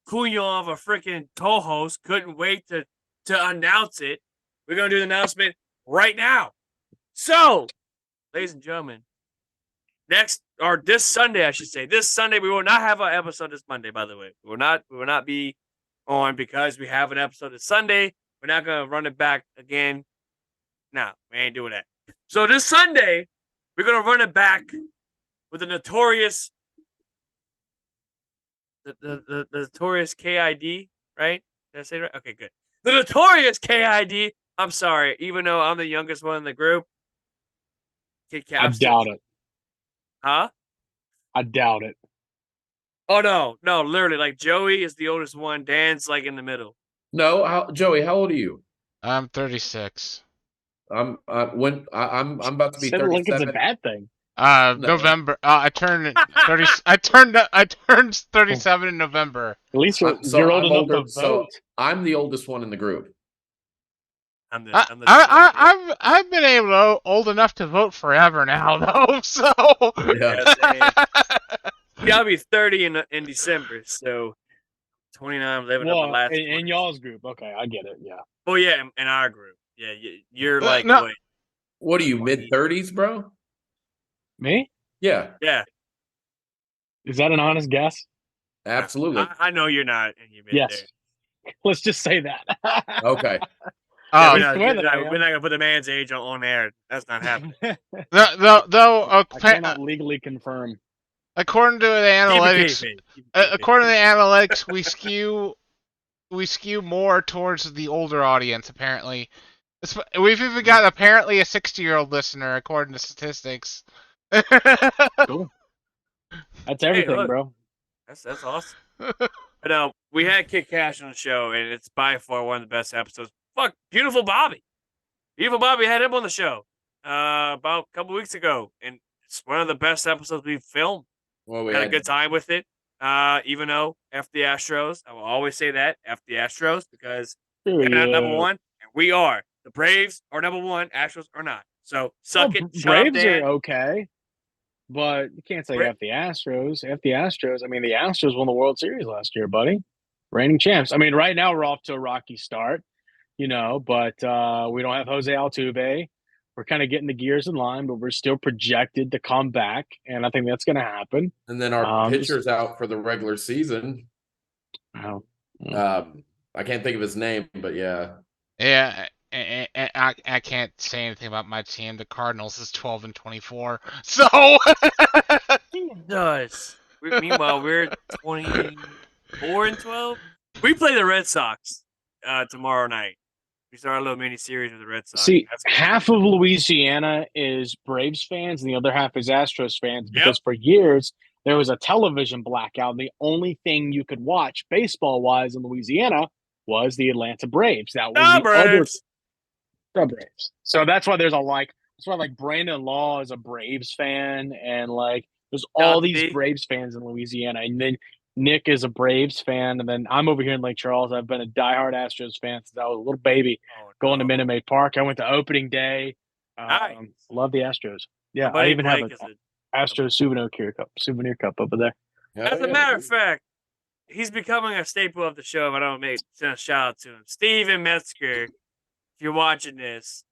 Cunha of a freaking co-host couldn't wait to announce it. We're gonna do the announcement right now. So, ladies and gentlemen, this Sunday, I should say, this Sunday we will not have an episode this Monday. By the way, we will not be on because we have an episode this Sunday. We're not gonna run it back again. No, we ain't doing that. So this Sunday, we're gonna run it back with the notorious, the notorious KID, right? Did I say it right? Okay, good. The notorious KID. I'm sorry, even though I'm the youngest one in the group. I doubt it. Huh? I doubt it. Oh no, literally, like Joey is the oldest one. Dan's like in the middle. no. Joey, how old are you? I'm 36. I'm I'm about to be Said it like it's a 37. bad thing. No. November. I turned 30. I turned 37 in November. At least you're, So you're old I'm enough older. to So vote. I'm the oldest one in the group. I've been old enough to vote forever now though. So Yeah. Yeah, I'll be 30 in December, so 29. I'm living up my Well, last. in y'all's group. Okay, I get it. Yeah. Oh yeah, in our group. Yeah, you're like no. what? What are you, mid 30s, bro? Me? Yeah, Yeah, Is that an honest guess? absolutely. I know you're not in your mid Yes. Let's just say that. Okay. Yeah, Um, we're not gonna put the man's age on air. That's not happening. though, I cannot legally confirm. according to the analytics, Keep it kayfabe. according to the analytics, we skew more towards the older audience. Apparently, we've even got apparently a 60-year-old listener, according to statistics. Cool. That's everything, look. bro. That's awesome. But we had Kid Cash on the show, and it's by far one of the best episodes. Fuck, Beautiful Bobby. Beautiful Bobby had him on the show about a couple weeks ago, and it's one of the best episodes we've filmed. Well, We had a good time with it. Even though F the Astros, I will always say that F the Astros because they're not number one, and we are. The Braves are number one. Astros are not. So suck it. Shut up, Braves Dan. are okay, but you can't say F the Astros. F the Astros. I mean, the Astros won the World Series last year, buddy. Reigning champs. I mean, right now we're off to a rocky start, but we don't have Jose Altuve. We're kind of getting the gears in line, but we're still projected to come back, and I think that's going to happen. And then our pitcher's out for the regular season. Oh. I can't think of his name, but yeah. Yeah, I can't say anything about my team. The Cardinals is 12-24. So Jesus. Meanwhile, we're 24-12. We play the Red Sox tomorrow night. We start a little mini series with the Red Sox. See, half of Louisiana is Braves fans, and the other half is Astros fans. Because for years there was a television blackout. The only thing you could watch baseball-wise in Louisiana was the Atlanta Braves. That was the Braves. So that's why that's why Brandon Law is a Braves fan, and there's all these Braves fans in Louisiana, and then Nick is a Braves fan, and then I'm over here in Lake Charles. I've been a diehard Astros fan since I was a little baby. Going to Minute Maid Park. I went to opening day. Nice. Love the Astros. Yeah, My buddy I even have Blake an is a Astros souvenir cup over there. As a matter of fact, he's becoming a staple of the show. If I don't send a shout out to him, Steven Metzger. If you're watching this,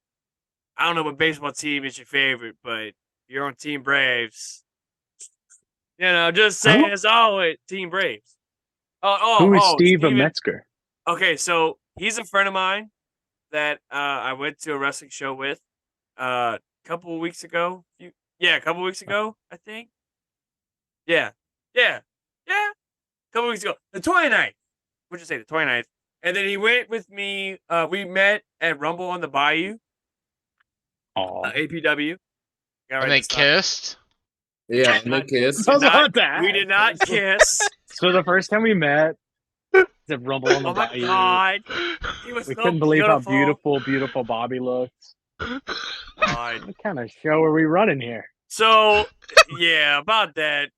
I don't know what baseball team is your favorite, but you're on Team Braves. Just saying, as always, Team Braves. Who is Steven Steven. Metzger? Okay, so he's a friend of mine that I went to a wrestling show with a couple of weeks ago. A couple of weeks ago, I think. Yeah. A couple weeks ago. The 29th. What'd you say? The 29th. And then he went with me. We met at Rumble on the Bayou. APW. And they kissed. Yeah, and they kissed. We did not kiss. So the first time we met, the Rumble on the Oh my Bayou. God. He was We so couldn't believe how beautiful. beautiful Bobby looked. God. What kind of show are we running here? So, yeah, about that.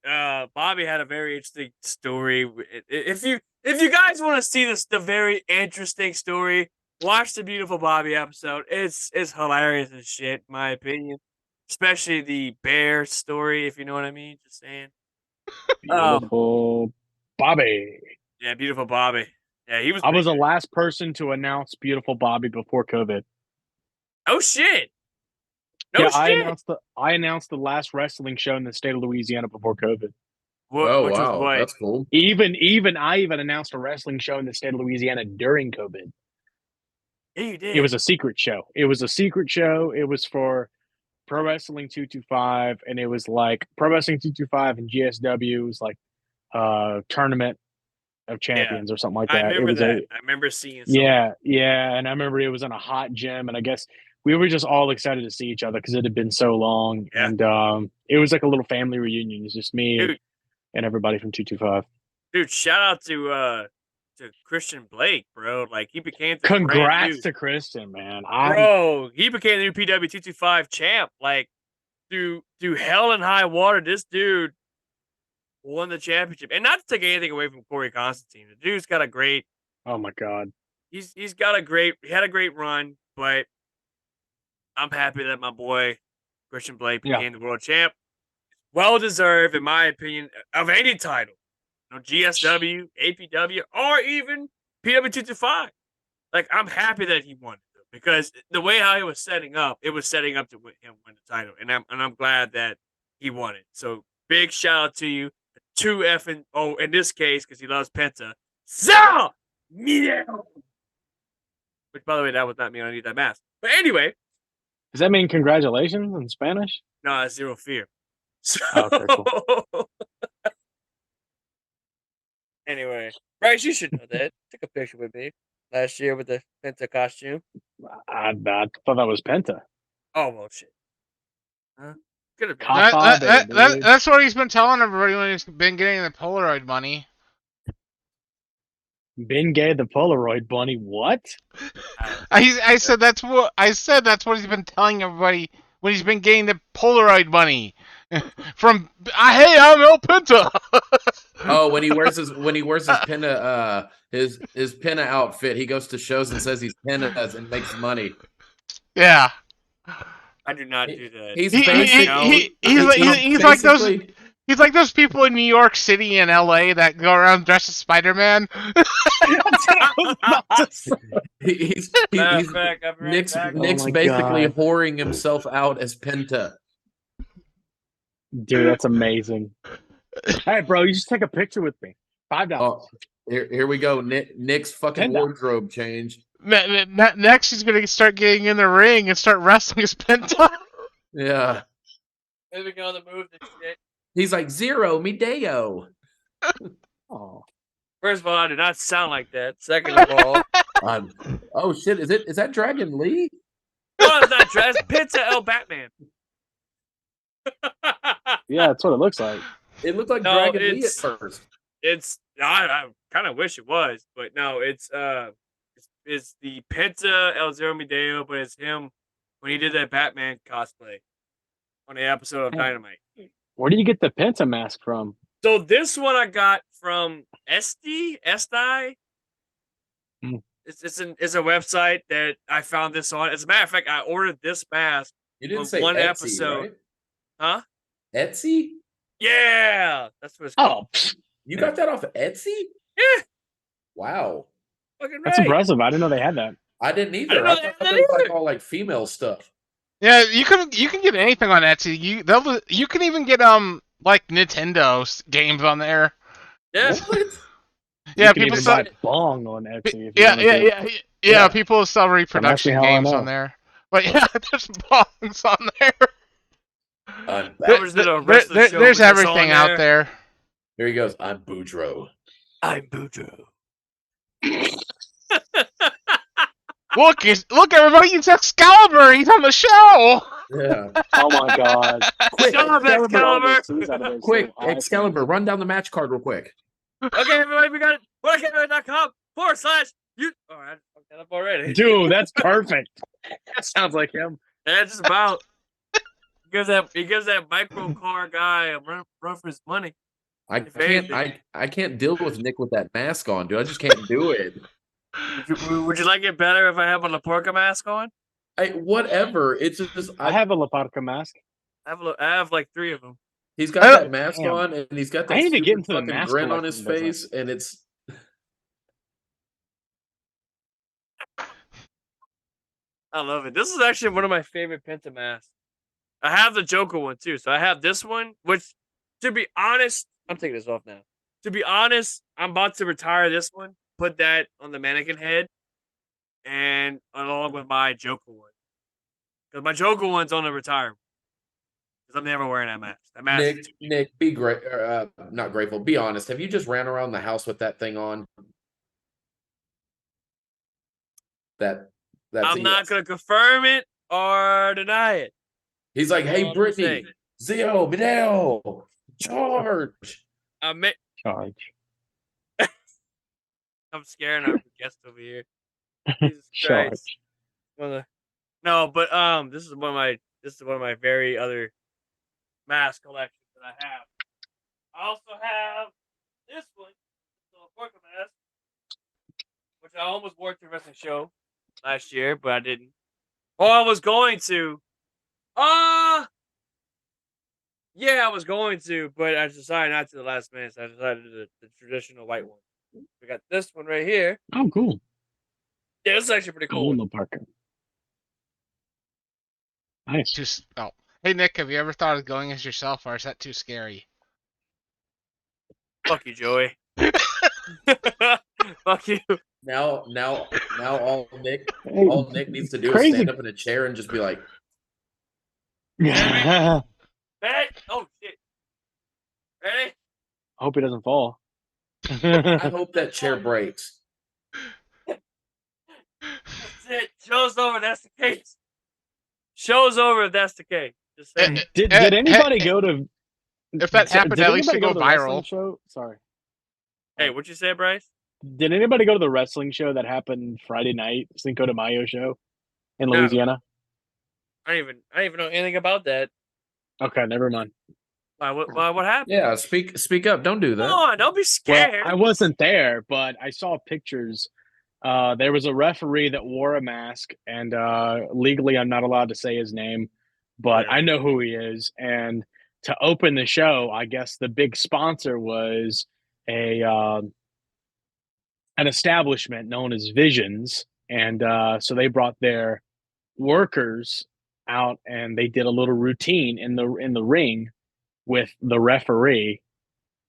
Bobby had a very interesting story. If you guys want to see the very interesting story, watch the Beautiful Bobby episode. It's hilarious as shit, in my opinion. Especially the bear story, if you know what I mean. Just saying. Beautiful Bobby. Yeah, Beautiful Bobby. Yeah, he was. I was the last person to announce Beautiful Bobby before COVID. Oh shit! No shit. I announced the last wrestling show in the state of Louisiana before COVID. Which was what? That's cool. I even announced a wrestling show in the state of Louisiana during COVID. Yeah, you did. It was a secret show. It was for Pro Wrestling 225, and it was like Pro Wrestling 225 and GSW was like tournament of champions or something like that. I remember it was that. I remember seeing something. Yeah, and I remember it was in a hot gym, and I guess we were just all excited to see each other because it had been so long, and it was like a little family reunion. It's just me and everybody from 225. Dude, shout out to Christian Blake, bro. Like he became the congrats to Christian, man. He became the new PW 225 champ. Like through hell and high water, this dude won the championship. And not to take anything away from Corey Constantine. The dude's got a great oh my God. He had a great run, but I'm happy that my boy Christian Blake became the world champ. Well deserved, in my opinion, of any title. GSW, APW, or even PW225. Like, I'm happy that he won it because the way how he was setting up, it was setting up to win the title, and I'm glad that he won it. So big shout out to you, in this case because he loves Penta. Which, by the way, that was not me underneath that mask. But anyway, does that mean congratulations in Spanish? No, that's zero fear. So, okay, cool. Anyway, Bryce, you should know that. Took a picture with me last year with the Penta costume. I thought that was Penta. Oh, well, shit. Huh? Could have been. That's what he's been telling everybody when he's been getting the Polaroid money. Ben Gay the Polaroid bunny. What? I said that's what he's been telling everybody when he's been getting the Polaroid money from. Hey, I'm El Penta. Oh, when he wears his Penta his Penta outfit, he goes to shows and says he's Penta and makes money. Yeah. I do not do that. He's like those people in New York City and LA that go around dressed as Spider-Man. Nick's basically whoring himself out as Penta. Dude, that's amazing. Hey, bro, you just take a picture with me. $5. Oh, here we go. Nick's fucking wardrobe change. Next, he's gonna start getting in the ring and start wrestling as Penta. Yeah. Maybe go on the move and shit. He's like Zero Mideo. Oh. First of all, I do not sound like that. Second of all, oh shit, is that Dragon Lee? No, it's not Dragon. It's Penta El Batman. Yeah, that's what it looks like. It looked like Dragon Lee at first. I kind of wish it was, but no, it's the Penta El Zero Mideo, but it's him when he did that Batman cosplay on the episode of Dynamite. Where do you get the Penta mask from? So this one I got from Esti. Hmm. It's a website that I found this on. As a matter of fact, I ordered this mask You didn't on say one Etsy, episode. right? Huh? Etsy? Yeah, that's what it's called. Oh, You got that off of Etsy? Yeah, Wow. fucking that's right. impressive. I didn't know they had that. I didn't I either. didn't I know they thought had that that was like either. all like female stuff. Yeah, you can get anything on Etsy. You can even get like Nintendo games on there. Yeah. What? Yeah, You can people even sell. buy bong on Etsy if you Yeah, wanted yeah, to. yeah, yeah. Yeah. People sell Don't ask me reproduction how I games on know. there. But yeah, there's bongs on there. I'm I back. was did a rest of the show. There's with this on everything out there. Here he goes. I'm Boudreaux. I'm Boudreaux. Look, everybody! It's Excalibur. He's on the show. Yeah. Oh my god! Quick, Shut up, Excalibur. quick, Excalibur, run down the match card real quick. Okay, everybody, we got it. WhatCafe.com/you. Oh, I fucked that up already. Dude, that's perfect. That sounds like him. That's just about. He gives that micro car guy a run for his money. I If can't. anything. I can't deal with Nick with that mask on, dude. I just can't do it. Would you like it better if I have a La Porca mask on? Whatever. It's just I have a La Parca mask. I have like 3 of them. he's got that mask Damn. on, and he's got I that need to get stupid into the fucking mask grin on his collecting business. face, and it's. I love it. This is actually one of my favorite Penta masks. I have the Joker one too. So I have this one, which, to be honest, I'm taking this off now. To be honest, I'm about to retire this one, put that on the mannequin head, and along with my Joker one. Because my Joker one's on the retirement. Because I'm never wearing that mask. That mask. Nick, be great. Not grateful. Be honest. Have you just ran around the house with that thing on? That's I'm not going to confirm it or deny it. He's like, That's hey, all I'm Brittany, saying. Zio, Mideo, charge. Charge. I'm scaring our guest over here. Jesus Charge. Christ. No, but this is one of my very other mask collections that I have. I also have this one, the Porca mask, which I almost wore to the wrestling show last year, but I didn't. Oh, I was going to. Yeah, I was going to, but I decided not to the last minute. So I decided to do the traditional white one. We got this one right here. Oh, cool. Yeah, this is actually pretty cool. Cool, La Parca. Nice. Hey Nick, have you ever thought of going as yourself, or is that too scary? Fuck you, Joey. Fuck you. Now, all Nick needs to do is Crazy. stand up in a chair and just be like, I Hey! Oh shit! Ready? hope he doesn't fall. I hope that chair breaks. That's it. Show's over. That's the case. Show's over. If that's the case. Just saying. Did anybody go to? If that happened, did at least anybody you go to the wrestling viral. Show? Sorry. Hey, what'd you say, Bryce? Did anybody go to the wrestling show that happened Friday night, Cinco de Mayo show in No. Louisiana? I don't even know anything about that. Okay, never mind. What happened? Yeah, speak up. Don't do that. Come on, don't be Well, scared. I wasn't there, but I saw pictures. There was a referee that wore a mask, and legally I'm not allowed to say his name, but Yeah. I know who he is. And to open the show, I guess the big sponsor was an establishment known as Visions, and so they brought their workers out, and they did a little routine in the ring with the referee,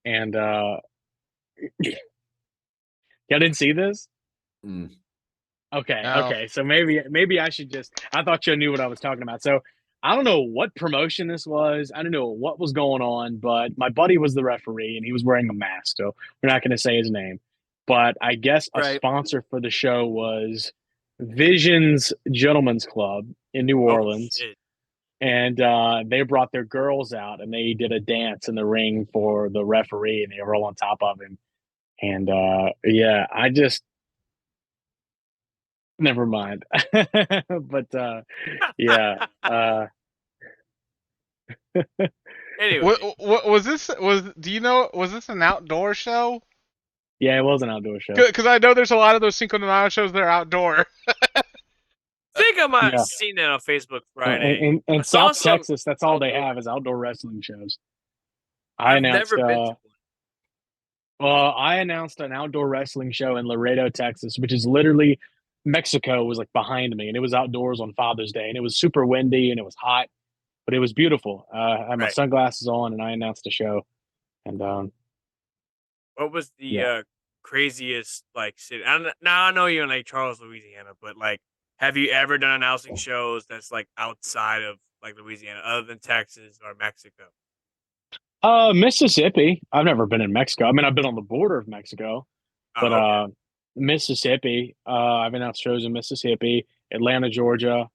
and y'all didn't see this? Mm. Okay, No. okay. So maybe I should just. I thought you knew what I was talking about. So I don't know what promotion this was. I don't know what was going on, but my buddy was the referee and he was wearing a mask. So we're not going to say his name, but I guess a Right. sponsor for the show was Visions Gentlemen's Club in New Orleans. Oh, shit. And they brought their girls out and they did a dance in the ring for the referee and they were all on top of him. And yeah, I just never mind. But yeah, Anyway, What was this? Do you know? Was this an outdoor show? Yeah, it was an outdoor show. Because I know there's a lot of those Cinco de Mayo shows that are outdoor. I think I might have Yeah. seen that on Facebook Friday. In I saw South some Texas, that's all they outdoor- have is outdoor wrestling shows. I've never been to one. I announced an outdoor wrestling show in Laredo, Texas, which is literally Mexico was like behind me, and it was outdoors on Father's Day, and it was super windy and it was hot, but it was beautiful. I had my Right. sunglasses on, and I announced a show, and What was the Yeah. craziest like city? Now I know you're in Lake Charles, Louisiana, but like, have you ever done announcing shows that's like outside of like Louisiana, other than Texas or Mexico? Mississippi. I've never been in Mexico. I mean, I've been on the border of Mexico, but Oh, okay. Mississippi. I've announced shows in Mississippi, Atlanta, Georgia.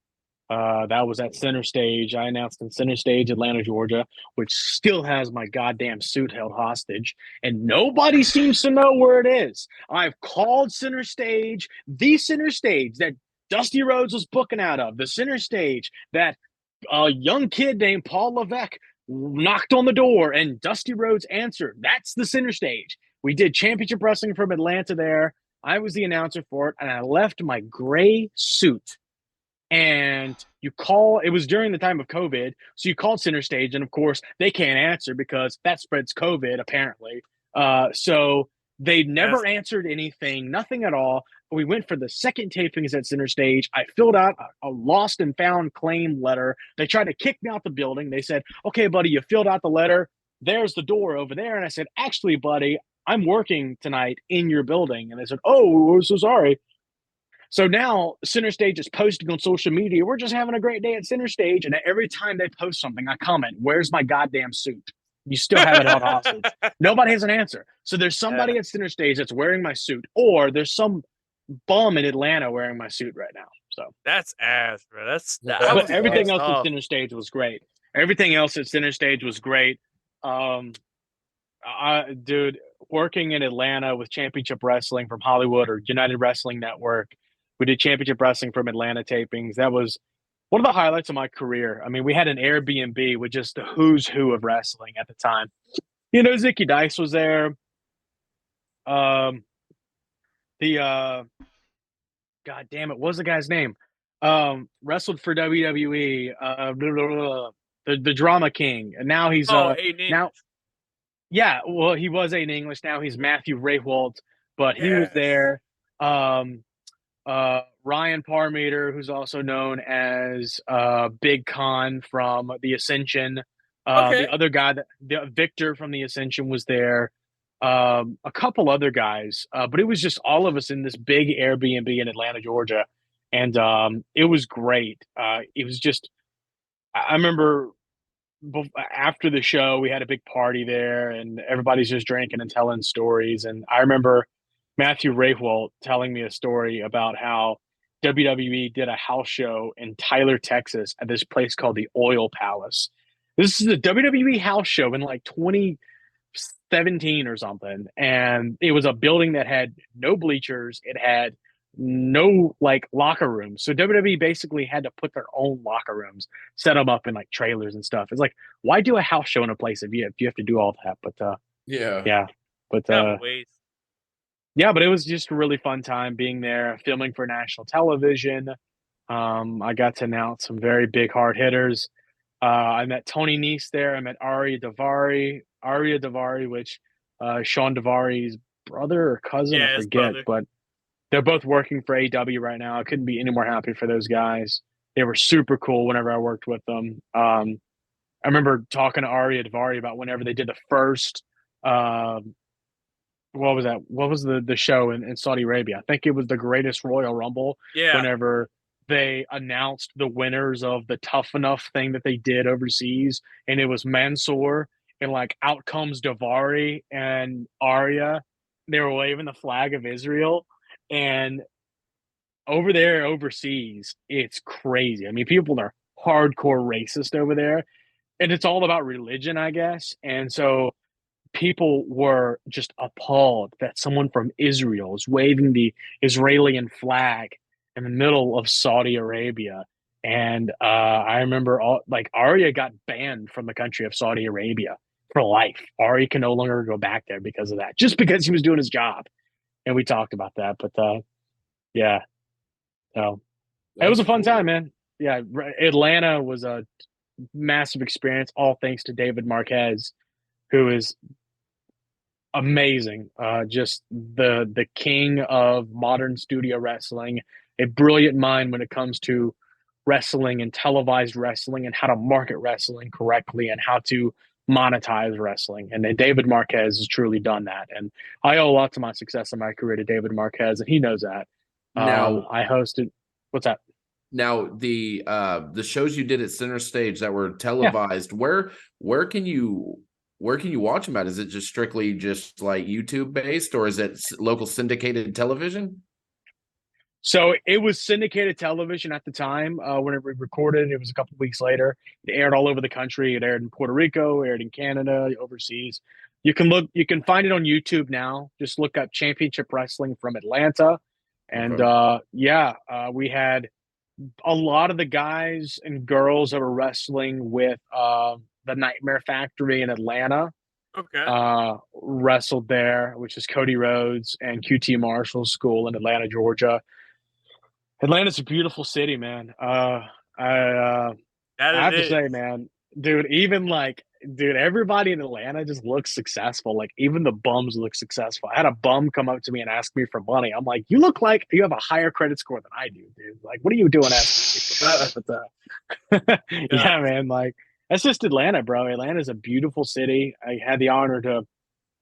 That was at Center Stage. I announced in Center Stage, Atlanta, Georgia, which still has my goddamn suit held hostage, and nobody seems to know where it is. I've called Center Stage, the Center Stage that Dusty Rhodes was booking out of, the Center Stage that a young kid named Paul Levesque knocked on the door, and Dusty Rhodes answered. That's the Center Stage. We did championship wrestling from Atlanta there. I was the announcer for it, and I left my gray suit. And it was during the time of COVID. So you called Center Stage, and of course, they can't answer because that spreads COVID, apparently. So they never answered anything, nothing at all. We went for the second tapings at Center Stage. I filled out a lost and found claim letter. They tried to kick me out the building. They said, okay, buddy, you filled out the letter. There's the door over there. And I said, actually, buddy, I'm working tonight in your building. And they said, oh, we're so sorry. So now Center Stage is posting on social media. We're just having a great day at Center Stage. And every time they post something, I comment, where's my goddamn suit? You still have it held hostage. Nobody has an answer. So there's somebody at Center Stage that's wearing my suit, or there's some bum in Atlanta wearing my suit right now. So That's ass, bro. but everything else at Center Stage was great. Everything else at Center Stage was great. Dude, working in Atlanta with Championship Wrestling from Hollywood or United Wrestling Network, we did Championship Wrestling from Atlanta tapings. That was one of the highlights of my career. I mean, we had an Airbnb with just the who's who of wrestling at the time. You know, Zicky Dice was there. God damn it, what was the guy's name? Wrestled for WWE. The Drama King, and now he's now. Yeah, well, he was Aiden English. Now he's Matthew Rehwoldt, but he was there. Ryan Parmeter, who's also known as Big Con from the Ascension. The other guy, Victor from the Ascension, was there. A couple other guys, but it was just all of us in this big Airbnb in Atlanta, Georgia, and it was great. It was just, I remember after the show, we had a big party there, and everybody's just drinking and telling stories. And I remember Matthew Rehwoldt telling me a story about how WWE did a house show in Tyler, Texas, at this place called the Oil Palace. This is a WWE house show in like 2017 or something, and it was a building that had no bleachers. It had no like locker rooms, so WWE basically had to put their own locker rooms, set them up in like trailers and stuff. It's like, why do a house show in a place if you have to do all that? But yeah, but yeah, but it was just a really fun time being there, filming for national television. I got to announce some very big hard hitters. I met Tony Nese there. I met Aria Davari, which Sean Davari's brother or cousin, I forget, but they're both working for AW right now. I couldn't be any more happy for those guys. They were super cool whenever I worked with them. I remember talking to Aria Davari about whenever they did the first, what was that? What was the show in Saudi Arabia? I think it was the Greatest Royal Rumble. Yeah. Whenever they announced the winners of the Tough Enough thing that they did overseas, and it was Mansoor, and like out comes Davari and Aria. They were waving the flag of Israel. And over there overseas, it's crazy. I mean, people are hardcore racist over there, and it's all about religion, I guess. And so people were just appalled that someone from Israel is waving the Israeli flag in the middle of Saudi Arabia. And I remember Arya got banned from the country of Saudi Arabia for life. Arya can no longer go back there because of that, just because he was doing his job. And we talked about that. But yeah, so it was That's a fun cool. time, man. Yeah, Atlanta was a massive experience, all thanks to David Marquez, who is amazing. Just the king of modern studio wrestling, a brilliant mind when it comes to wrestling and televised wrestling and how to market wrestling correctly and how to monetize wrestling. And then David Marquez has truly done that. And I owe a lot to my success in my career to David Marquez, and he knows that. Now, I hosted. What's that? now the shows you did at Center Stage that were Yeah. televised, where can you watch them at? Is it just strictly just like YouTube based, or is it local syndicated television? So it was syndicated television at the time. Whenever we recorded, it was a couple of weeks later. It aired all over the country. It aired in Puerto Rico, aired in Canada, overseas. You can find it on YouTube now. Just look up Championship Wrestling from Atlanta, and Okay. we had a lot of the guys and girls that were wrestling with the Nightmare Factory in Atlanta Okay. wrestled there, which is Cody Rhodes and QT Marshall's school in Atlanta, Georgia. Atlanta's a beautiful city, man. I That I it have to is. say, man, dude, everybody in Atlanta just looks successful. Like even the bums look successful. I had a bum come up to me and ask me for money. I'm like, you look like you have a higher credit score than I do, dude. Like, what are you doing asking me for money? But Yeah. yeah, man, like that's just Atlanta, bro. Atlanta's a beautiful city. I had the honor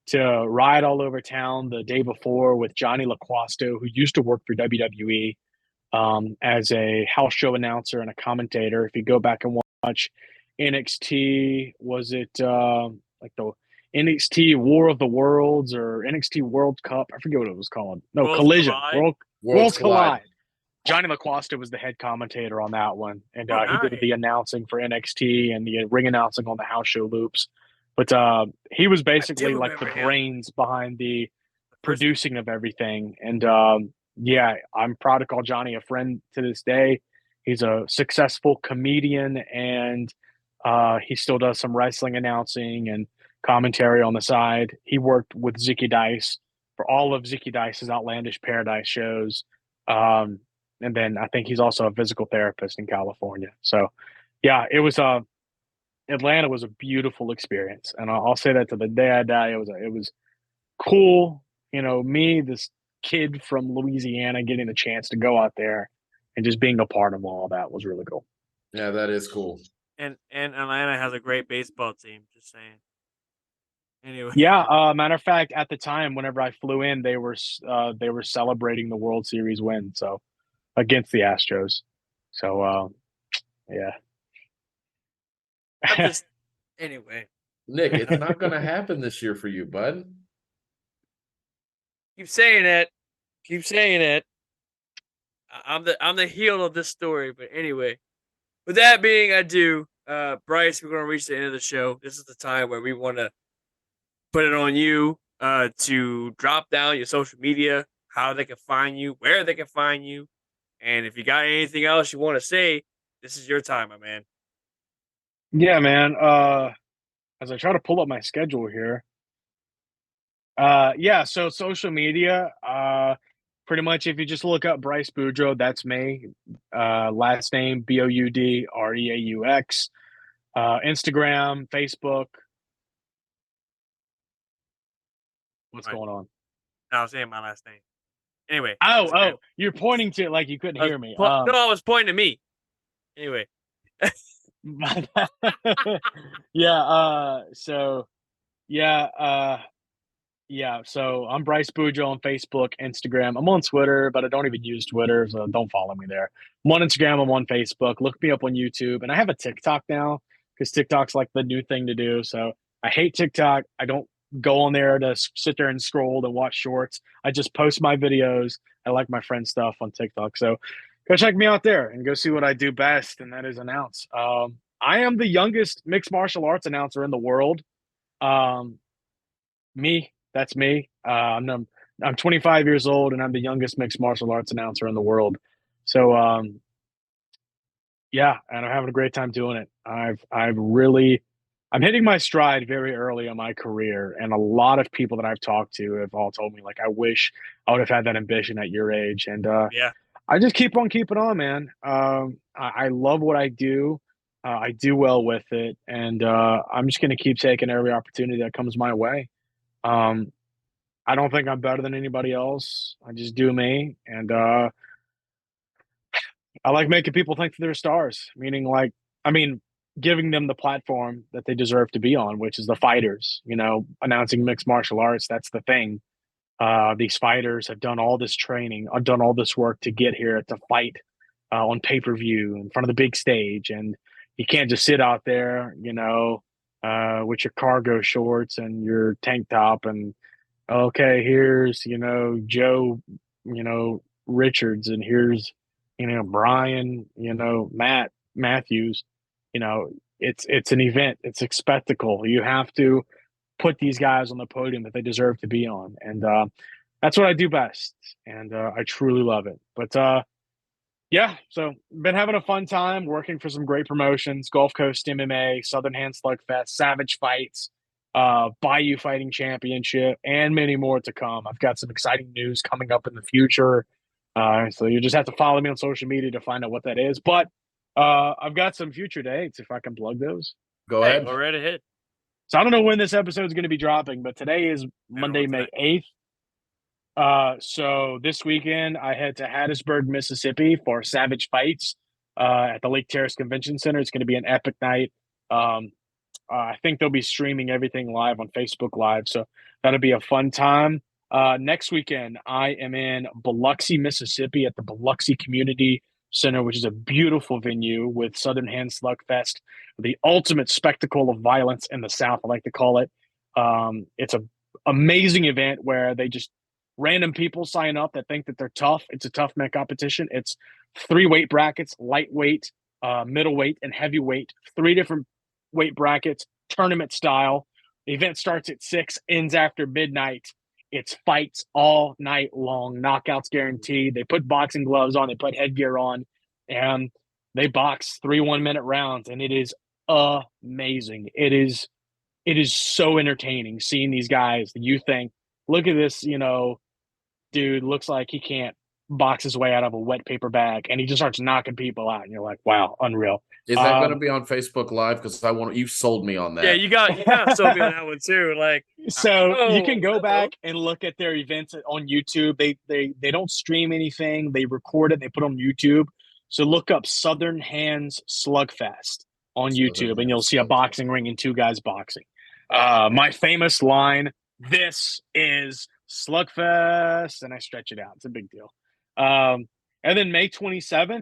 to ride all over town the day before with Johnny LaQuasto, who used to work for WWE as a house show announcer and a commentator. If you go back and watch NXT, was it like the NXT War of the Worlds or NXT World Cup? I forget what it was called. No, Worlds Collision. collide. Worlds Worlds collide. Collide. Johnny LaQuasta was the head commentator on that one, and Oh, he did nice. the announcing for NXT and the ring announcing on the house show loops. But he was basically like the remember him. brains behind the First- producing of everything. And yeah, I'm proud to call Johnny a friend to this day. He's a successful comedian, and he still does some wrestling announcing and commentary on the side. He worked with Zicky Dice for all of Zicky Dice's Outlandish Paradise shows. And then I think he's also a physical therapist in California. So, yeah, it was Atlanta was a beautiful experience, and I'll say that to the day I die. It was cool. You know, me, this kid from Louisiana, getting the chance to go out there and just being a part of all that was really cool. Yeah, that is cool. And Atlanta has a great baseball team. Just saying. Anyway. Yeah, matter of fact, at the time, whenever I flew in, they were celebrating the World Series win, so against the Astros. So yeah. I'm just anyway. Nick, it's not going to happen this year for you, bud. Keep saying it. Keep saying it. I'm the heel of this story, but anyway. With that being ado, Bryce, we're gonna reach the end of the show. This is the time where we want to put it on you to drop down your social media, how they can find you, where they can find you, and if you got anything else you want to say, this is your time, my man. Yeah, man. As I try to pull up my schedule here. Yeah, so social media, pretty much if you just look up Bryce Boudreaux, that's me. Last name Boudreaux. Instagram, Facebook. What's Right. going on? I was saying my last name. Anyway. Oh, you're pointing to it like you couldn't hear me. No, I was pointing to me. Anyway. Yeah, so so I'm Bryce Boudreaux on Facebook, Instagram. I'm on Twitter, but I don't even use Twitter, so don't follow me there. I'm on Instagram, I'm on Facebook. Look me up on YouTube, and I have a TikTok now because TikTok's like the new thing to do. So I hate TikTok. I don't go on there to sit there and scroll and watch shorts. I just post my videos. I like my friend's stuff on TikTok. So go check me out there and go see what I do best, and that is announce. I am the youngest mixed martial arts announcer in the world. That's me. I'm 25 years old, and I'm the youngest mixed martial arts announcer in the world. So Yeah, and I'm having a great time doing it. I'm hitting my stride very early in my career, and a lot of people that I've talked to have all told me like, I wish I would have had that ambition at your age, and Yeah. I just keep on keeping on, man. I love what I do. I do well with it, and I'm just going to keep taking every opportunity that comes my way. Um, I don't think I'm better than anybody else. I just do me, and I like making people think that they're stars. Meaning, like, I mean, giving them the platform that they deserve to be on, which is the fighters. You know, announcing mixed martial arts. That's the thing. These fighters have done all this training, done all this work to get here to fight on pay per view in front of the big stage, and you can't just sit out there, with your cargo shorts and your tank top, and okay, here's Joe, Richards, and here's Brian, Matt Matthews. You know, it's an event, it's a spectacle. You have to put these guys on the podium that they deserve to be on. And that's what I do best. And I truly love it. But yeah, so been having a fun time working for some great promotions: Gulf Coast MMA, Southern Hand Slugfest, Savage Fights, Bayou Fighting Championship, and many more to come. I've got some exciting news coming up in the future. So you just have to follow me on social media to find out what that is. But I've got some future dates if I can plug those. Go Hey, ahead. go right ahead. So I don't know when this episode is going to be dropping, but today is Monday, May 8th. So this weekend I head to Hattiesburg, Mississippi for Savage Fights at the Lake Terrace Convention Center. It's going to be an epic night. I think they'll be streaming everything live on Facebook Live, so that'll be a fun time. Next weekend I am in Biloxi, Mississippi at the Biloxi Community Center, which is a beautiful venue with Southern Hand Slugfest, the ultimate spectacle of violence in the South, I like to call it. It's an amazing event where they just random people sign up that think that they're tough. It's a tough man competition. It's 3 weight brackets: lightweight, middleweight, and heavyweight. 3 different weight brackets, tournament style. The event starts at 6, ends after midnight. It's fights all night long, knockouts guaranteed. They put boxing gloves on, they put headgear on, and they box 3 1-minute rounds, and it is amazing. It is so entertaining seeing these guys that you think, look at this, dude looks like he can't box his way out of a wet paper bag, and he just starts knocking people out, and you're like, wow, unreal. Is that going to be on Facebook Live? Because you sold me on that. Yeah, you got sold me on that one too. Like, so you can go back and look at their events on YouTube. They don't stream anything. They record it. They put it on YouTube. So look up Southern Hands Slugfest on YouTube, and you'll see a boxing ring and 2 guys boxing. My famous line: "This is Slugfest," and I stretch it out. It's a big deal. And then May 27th,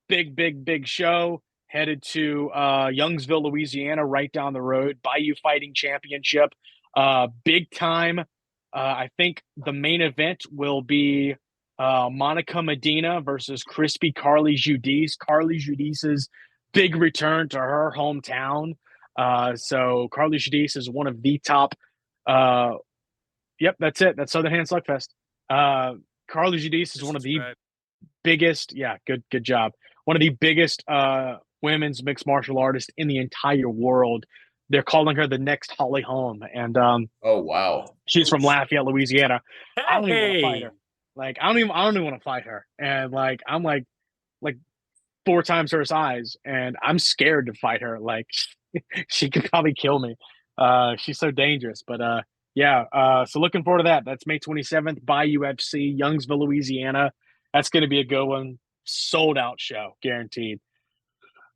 big show. Headed to Youngsville, Louisiana, right down the road. Bayou Fighting Championship, big time. I think the main event will be Monica Medina versus Crispy Carly Judice. Carly Judice's big return to her hometown. So Carly Judice is one of the top. Yep, that's it. That's Southern Hand Slugfest. Carly Judice is one of the biggest. Yeah, good job. One of the biggest women's mixed martial artists in the entire world. They're calling her the next Holly Holm, and oh wow, she's from Lafayette, Louisiana. Hey. I don't even want to fight her. Like I don't even want to fight her, and like I'm like 4 times her size, and I'm scared to fight her. Like she could probably kill me. She's so dangerous, but yeah. So looking forward to that. That's May 27th by UFC, Youngsville, Louisiana. That's going to be a good one. Sold out show, guaranteed.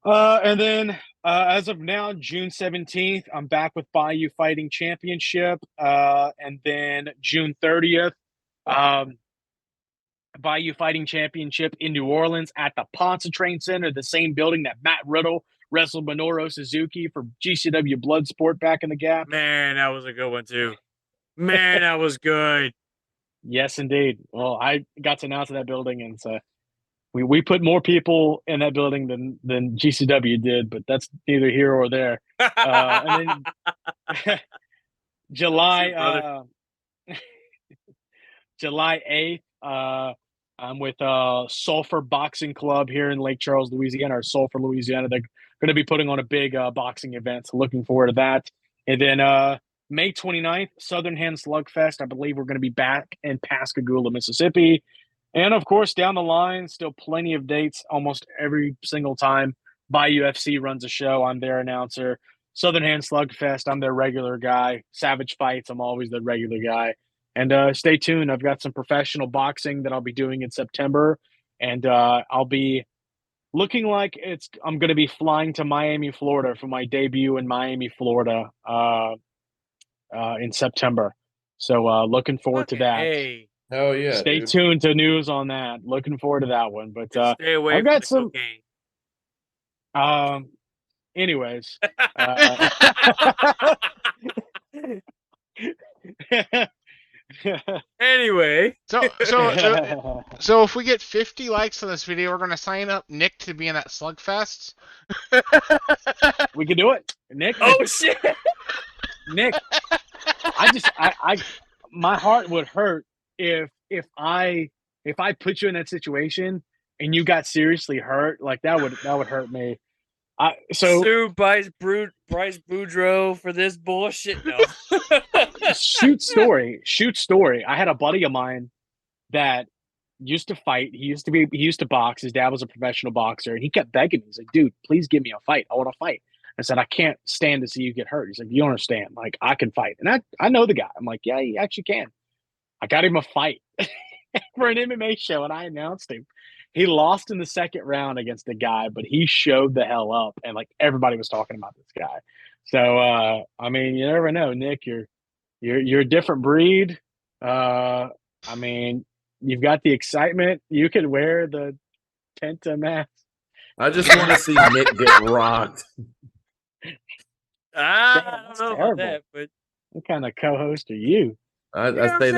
And then as of now, June 17th, I'm back with Bayou Fighting Championship. And then June 30th, Bayou Fighting Championship in New Orleans at the Pontchartrain Center, the same building that Matt Riddle wrestled Minoru Suzuki for GCW Bloodsport back in the Gap. Man, that was a good one too. Man, that was good. Yes, indeed. Well, I got to announce that building, and so we put more people in that building than GCW did, but that's neither here or there. And then July 8th, I'm with Sulphur Boxing Club here in Lake Charles, Louisiana, or Sulphur, Louisiana. They're going to be putting on a big boxing event. So looking forward to that. And then May 29th, Southern Hand Slugfest. I believe we're going to be back in Pascagoula, Mississippi. And, of course, down the line, still plenty of dates almost every single time By UFC runs a show. I'm their announcer. Southern Hand Slugfest, I'm their regular guy. Savage Fights, I'm always the regular guy. And stay tuned. I've got some professional boxing that I'll be doing in September. And I'll be looking like I'm going to be flying to Miami, Florida for my debut in Miami, Florida in September. So looking forward to that. Hey, Oh yeah. Stay dude. tuned to news on that. Looking forward to that one. But stay away I've from got the some. cocaine. Anyways. Anyway, So if we get 50 likes on this video, we're gonna sign up Nick to be in that slugfest. We can do it, Nick. oh shit! Nick, I my heart would hurt if I put you in that situation and you got seriously hurt. Like that would hurt me. Sue Bryce Boudreaux for this bullshit. No. Shoot story. I had a buddy of mine that used to fight. He used to box. His dad was a professional boxer, and he kept begging me. He's like, "Dude, please give me a fight. I want to fight." I said, "I can't stand to see you get hurt." He's like, "You don't understand. Like, I can fight." And I know the guy. I'm like, "Yeah, you actually can." I got him a fight for an MMA show, and I announced him. He lost in the second round against a guy, but he showed the hell up, and like everybody was talking about this guy. So I mean, you never know, Nick. You're a different breed. I mean, you've got the excitement. You could wear the Tenta mask. I just want to see Nick get rocked. I don't know about that, but what kind of co-host are you? I say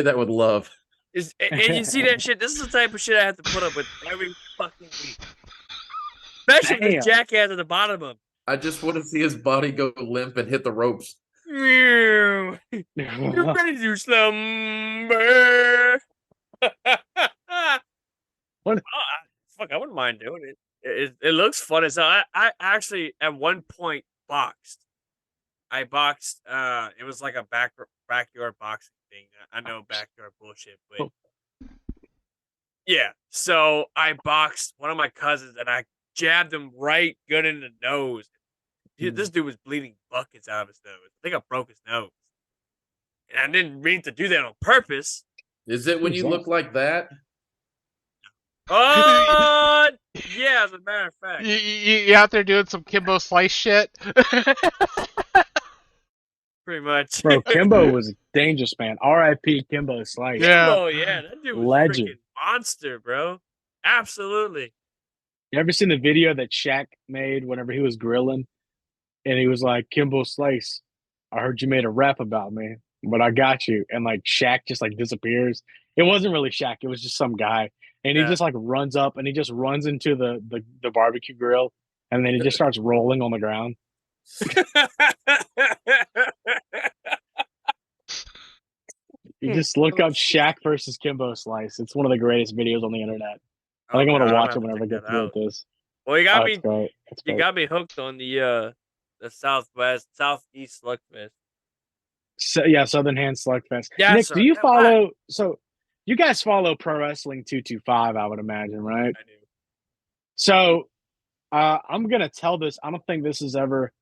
that with love. And you see that shit. This is the type of shit I have to put up with every fucking week, especially the jackass at the bottom of him. I just want to see his body go limp and hit the ropes. You ready to slumber? What? Fuck, I wouldn't mind doing it. It looks fun as hell. I actually at one point boxed. I boxed. It was like a backyard boxing thing. I know backyard bullshit, but yeah. So I boxed one of my cousins, and I jabbed him right good in the nose. This dude was bleeding buckets out of his nose. I think I broke his nose. And I didn't mean to do that on purpose. Is it when you look like that? Yeah, as a matter of fact. You out there doing some Kimbo Slice shit? Pretty much. Bro, Kimbo was a dangerous, man. R.I.P. Kimbo Slice. Yeah. Oh, yeah. That dude was legend. Freaking monster, bro. Absolutely. You ever seen the video that Shaq made whenever he was grilling? And he was like, Kimbo Slice, I heard you made a rap about me, but I got you. And like Shaq just like disappears. It wasn't really Shaq. It was just some guy. And he just like runs up and he just runs into the barbecue grill. And then he just starts rolling on the ground. You just look up Shaq versus Kimbo Slice. It's one of the greatest videos on the internet. I think I'm going to watch it whenever I get through with this. Well, you got me. You got me hooked on the Southeast Slugfest. So, yeah, Southern Hand Slugfest. Yeah, Nick, do you follow? So, you guys follow Pro Wrestling 225, I would imagine, right? I do. So, I'm gonna tell this. I don't think this has ever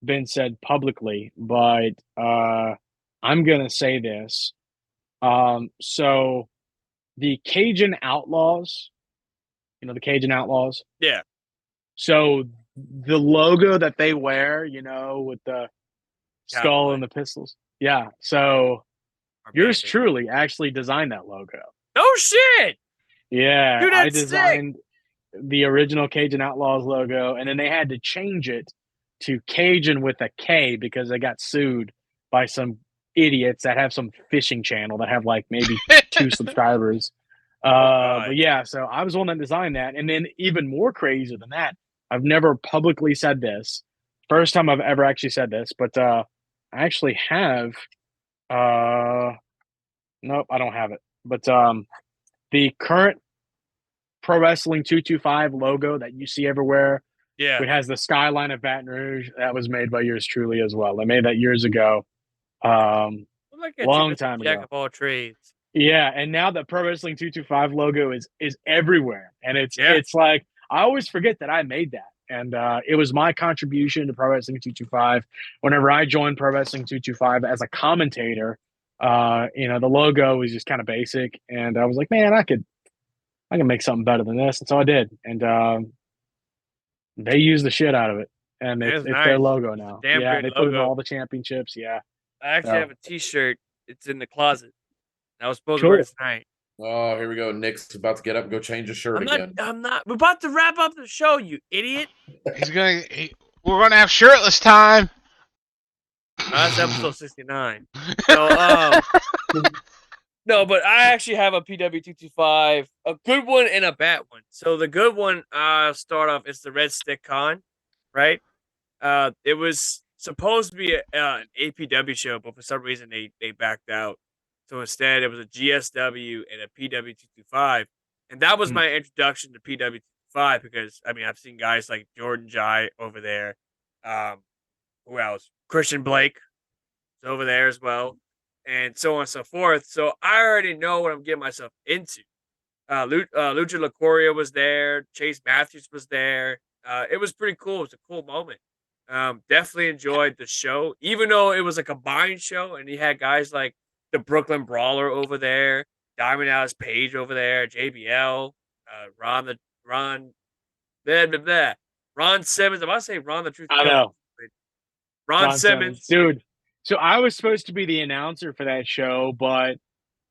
been said publicly, but I'm gonna say this. So, the Cajun Outlaws. You know the Cajun Outlaws. Yeah. So the logo that they wear, you know, with the skull and the pistols. Yeah. So yours truly actually designed that logo. No shit. Yeah. Dude, I that's designed the original Cajun Outlaws logo, and then they had to change it to Cajun with a K because they got sued by some idiots that have some fishing channel that have like maybe 2 subscribers. But yeah, so I was the one that designed that. And then even more crazy than that, I've never publicly said this. First time I've ever actually said this, but I actually have nope, I don't have it. But the current Pro Wrestling 225 logo that you see everywhere, Yeah. it has the skyline of Baton Rouge. That was made by yours truly as well. I made that years ago. Look at Long you, Mr. time Jack ago. of all trades. Yeah, and now the Pro Wrestling 225 logo is everywhere, and Yeah. it's like I always forget that I made that, and it was my contribution to Pro Wrestling 225. Whenever I joined Pro Wrestling 225 as a commentator, the logo was just kind of basic, and I was like, man, I can make something better than this, and so I did, and they used the shit out of it, and it's nice. their logo now. Damn Yeah, great they put it in logo. all the championships. Yeah, I actually So- have a T-shirt. It's in the closet. I was supposed Cool. to wear it tonight. Oh, here we go. Nick's about to get up and go change his shirt again. I'm not. We're about to wrap up the show, you idiot. We're gonna have shirtless time. That's episode 69. No, but I actually have a PW225, a good one and a bad one. So the good one, start off, it's the Red Stick Con, right? It was supposed to be an APW show, but for some reason they backed out. So instead, it was a GSW and a PW225. And that was my introduction to PW225 because, I mean, I've seen guys like Jordan Jai over there. Who else? Christian Blake is over there as well. And so on and so forth. So I already know what I'm getting myself into. Lucha LaCoria was there. Chase Matthews was there. It was pretty cool. It was a cool moment. Definitely enjoyed the show, even though it was a combined show, and he had guys like the Brooklyn Brawler over there, Diamond Dallas Page over there, JBL, Ron Simmons. If I say Ron the Truth, I know. Ron Simmons, dude. So I was supposed to be the announcer for that show, but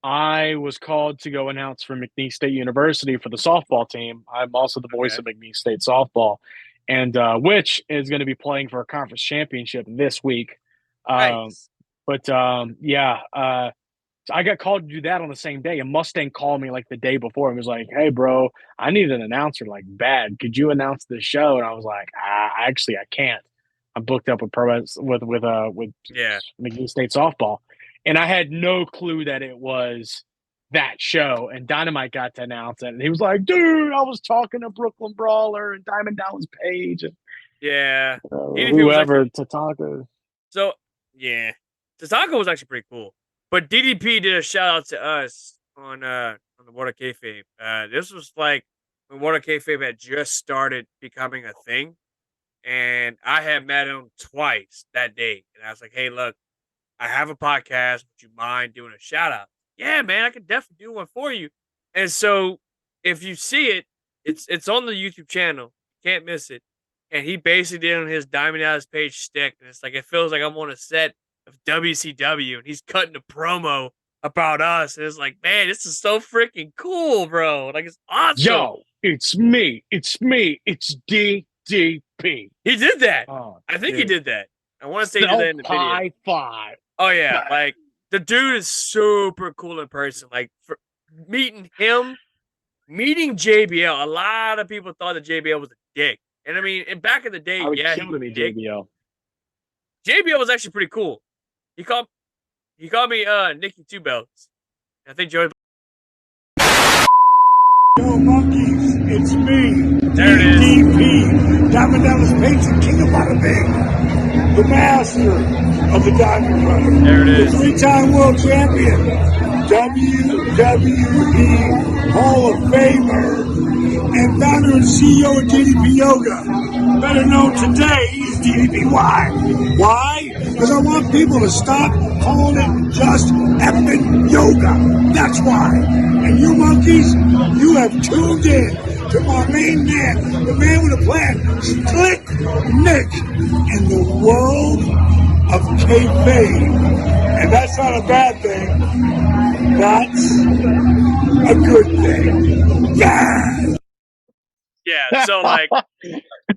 I was called to go announce for McNeese State University for the softball team. I'm also the voice of McNeese State softball, and which is going to be playing for a conference championship this week. Nice. So I got called to do that on the same day. And Mustang called me like the day before and was like, "Hey, bro, I need an announcer like bad. Could you announce this show?" And I was like, I can't. I'm booked up with McNeese State softball, and I had no clue that it was that show. And Dynamite got to announce it, and he was like, "Dude, I was talking to Brooklyn Brawler and Diamond Dallas Page and whoever Tatanka." So yeah, Tatanka was actually pretty cool. But DDP did a shout out to us on the Water Kayfabe. This was like when Water Kayfabe had just started becoming a thing. And I had met him twice that day. And I was like, "Hey, look, I have a podcast. Would you mind doing a shout out?" "Yeah, man, I could definitely do one for you." And so if you see it, it's on the YouTube channel. Can't miss it. And he basically did on his Diamond Dallas Page stick. And it's like, it feels like I'm on a set of WCW and he's cutting a promo about us. And it's like, man, this is so freaking cool, bro. Like, it's awesome. Yo, it's me. It's DDP. He did that. Oh, I think he dude. did that. I want to say he did that in the video. High five. Oh yeah, like the dude is super cool in person. Like for meeting him, meeting JBL. A lot of people thought that JBL was a dick, and I mean, back in the day, I would yeah, kill he to was be a dick. JBL. JBL was actually pretty cool. He called me Nicky Two Belts. I think Joey. Yo, monkeys, it's me, There it is. DDP, Diamond Dallas Page, the king of Bada Bing, the master of the Diamond Cutter. There it is. The three-time world champion, WWE Hall of Famer, and founder and CEO of DDP Yoga. Better known today as DDPY. Why? Because I want people to stop calling it just effing yoga. That's why. And you monkeys, you have tuned in to my main man, the man with a plan, Slick Nick, in the world of kayfabe. And that's not a bad thing. That's a good thing. Yeah. Yeah, so like,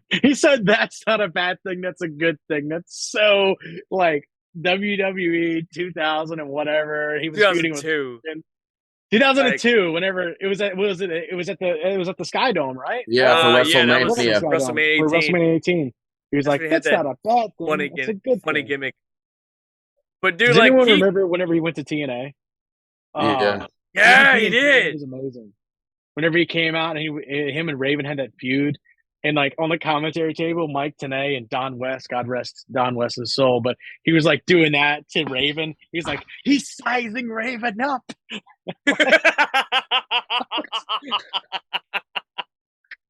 He said that's not a bad thing. That's a good thing. That's so like WWE 2000 and whatever. He was feuding with 2002. 2002. Whenever it was at the Sky Dome, right? Yeah, for Yeah, that was WrestleMania. WrestleMania 18. For WrestleMania 18. He was That's like, when he had that's that not a bad thing. It's a good funny thing. gimmick. But dude, Does like, anyone remember whenever he went to TNA? Yeah. Yeah, MVP he in TNA did. was amazing. Whenever he came out and him and Raven had that feud, and like on the commentary table, Mike Tenay and Don West, God rest Don West's soul, but he was like doing that to Raven. He's like, he's sizing Raven up.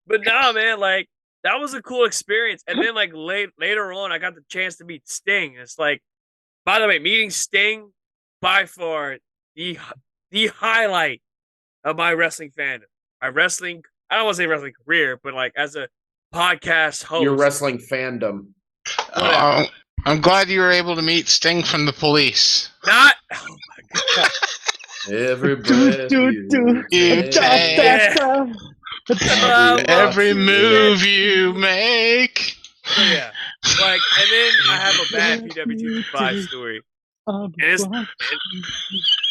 But no, man, like that was a cool experience. And then like later on, I got the chance to meet Sting. It's like, by the way, meeting Sting by far the highlight of my wrestling fandom. My wrestling, I don't want to say wrestling career, but like as a podcast host. Your wrestling fandom. I'm glad you were able to meet Sting from the Police. Not. Oh my god. Every breath you take. Yeah. Every move you make. So yeah, like, and then I have a bad PW225 story, and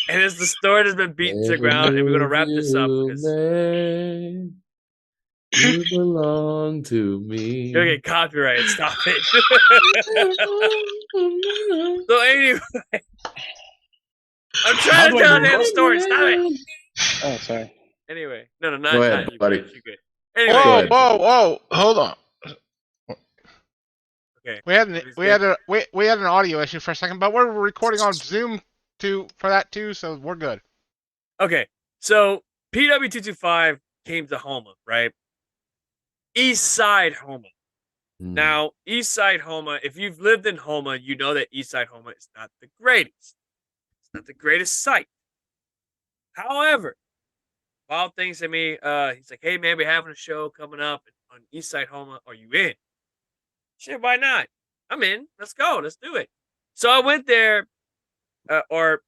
it's the story that's been beaten to the ground, and we're gonna wrap this up because you belong to me. you're gonna get copyrighted. Stop it. So anyway, I'm trying to tell a damn story. Stop it. Oh, sorry. Anyway, no, not Go ahead, not you, buddy. You're good. Anyway, Whoa! Hold on. okay. We had an audio issue for a second, but we're recording on Zoom for that too, so we're good. Okay, so PW225 came to Homa, right? East Side Homa. Now, East Side Homa, if you've lived in Homa, you know that East Side Homa is not the greatest. It's not the greatest site. However, Wild things to me, he's like, hey man, we're having a show coming up on East Side Homa. Are you in? Shit, why not? I'm in. Let's go. Let's do it. So I went there, or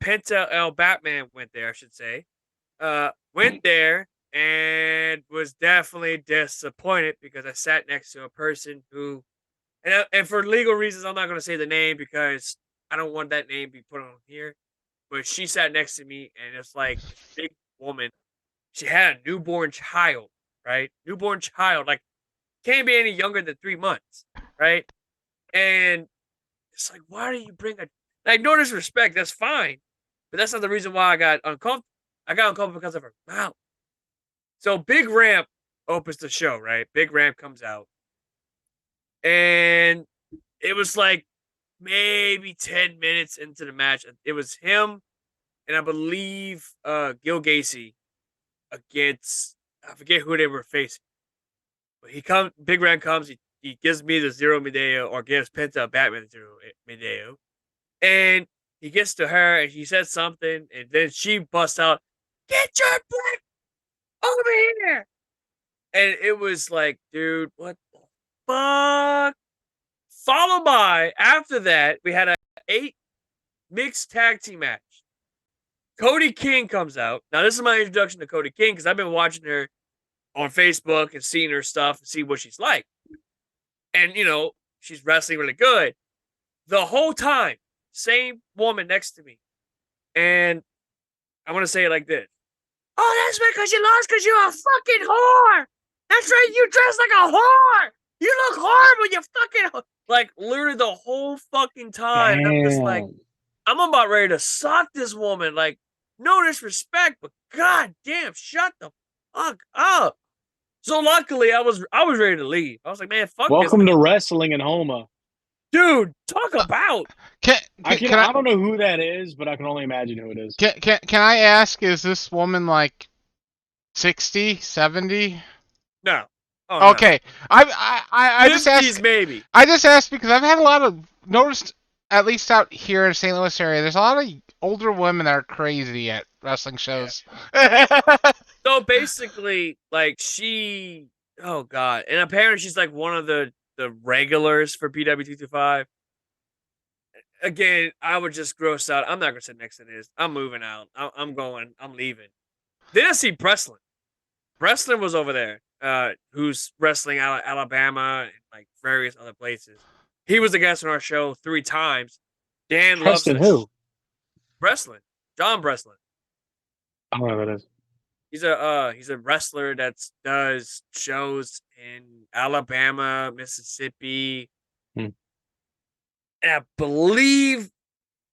Penta L Batman went there, I should say. Went there and was definitely disappointed because I sat next to a person who, and for legal reasons, I'm not going to say the name because I don't want that name to be put on here. But she sat next to me, and it's like this big woman. She had a newborn child, right? Newborn child, like can't be any younger than 3 months, right? And it's like, why do you bring a like no disrespect? That's fine, but that's not the reason why I got uncomfortable. I got uncomfortable because of her mouth. So Big Ramp opens the show, right? Big Ramp comes out, and it was like maybe 10 minutes into the match. It was him and I believe Gil Gacy against, I forget who they were facing. But Big Ram comes, he gives me the Zero Mideo, or gives Penta a Batman the Zero Mideo. And he gets to her and he says something, and then she busts out, "Get your black over here!" And it was like, dude, what the fuck? Followed by, after that, we had an 8 mixed tag team match. Cody King comes out. Now, this is my introduction to Cody King because I've been watching her on Facebook and seeing her stuff and see what she's like. And, she's wrestling really good. The whole time, same woman next to me. And I'm going to say it like this. "Oh, that's because you lost because you're a fucking whore. That's right. You dress like a whore. You look horrible. You fucking like literally the whole fucking time." I'm just like, I'm about ready to sock this woman. Like, no disrespect, but god damn, shut the fuck up. So luckily, I was ready to leave. I was like, man, fuck Welcome this. to wrestling in Homa. Dude, talk about. I don't know who that is, but I can only imagine who it is. Can I ask, is this woman like 60, 70? No. Oh, okay. No. I just asked. Maybe. I just asked because I've had a lot of noticed, at least out here in St. Louis area, there's a lot of older women that are crazy at wrestling shows. Yeah. So basically, like oh god, and apparently she's like one of the regulars for PW225. Again, I would just gross out. I'm not gonna sit next to this. I'm moving out. I'm going. I'm leaving. Then I see Breslin. Breslin was over there, who's wrestling out of Alabama and like various other places. He was a guest on our show 3 times. Dan Preston loves who? Breslin. John Breslin. I don't know who that is. He's a wrestler that does shows in Alabama, Mississippi, and I believe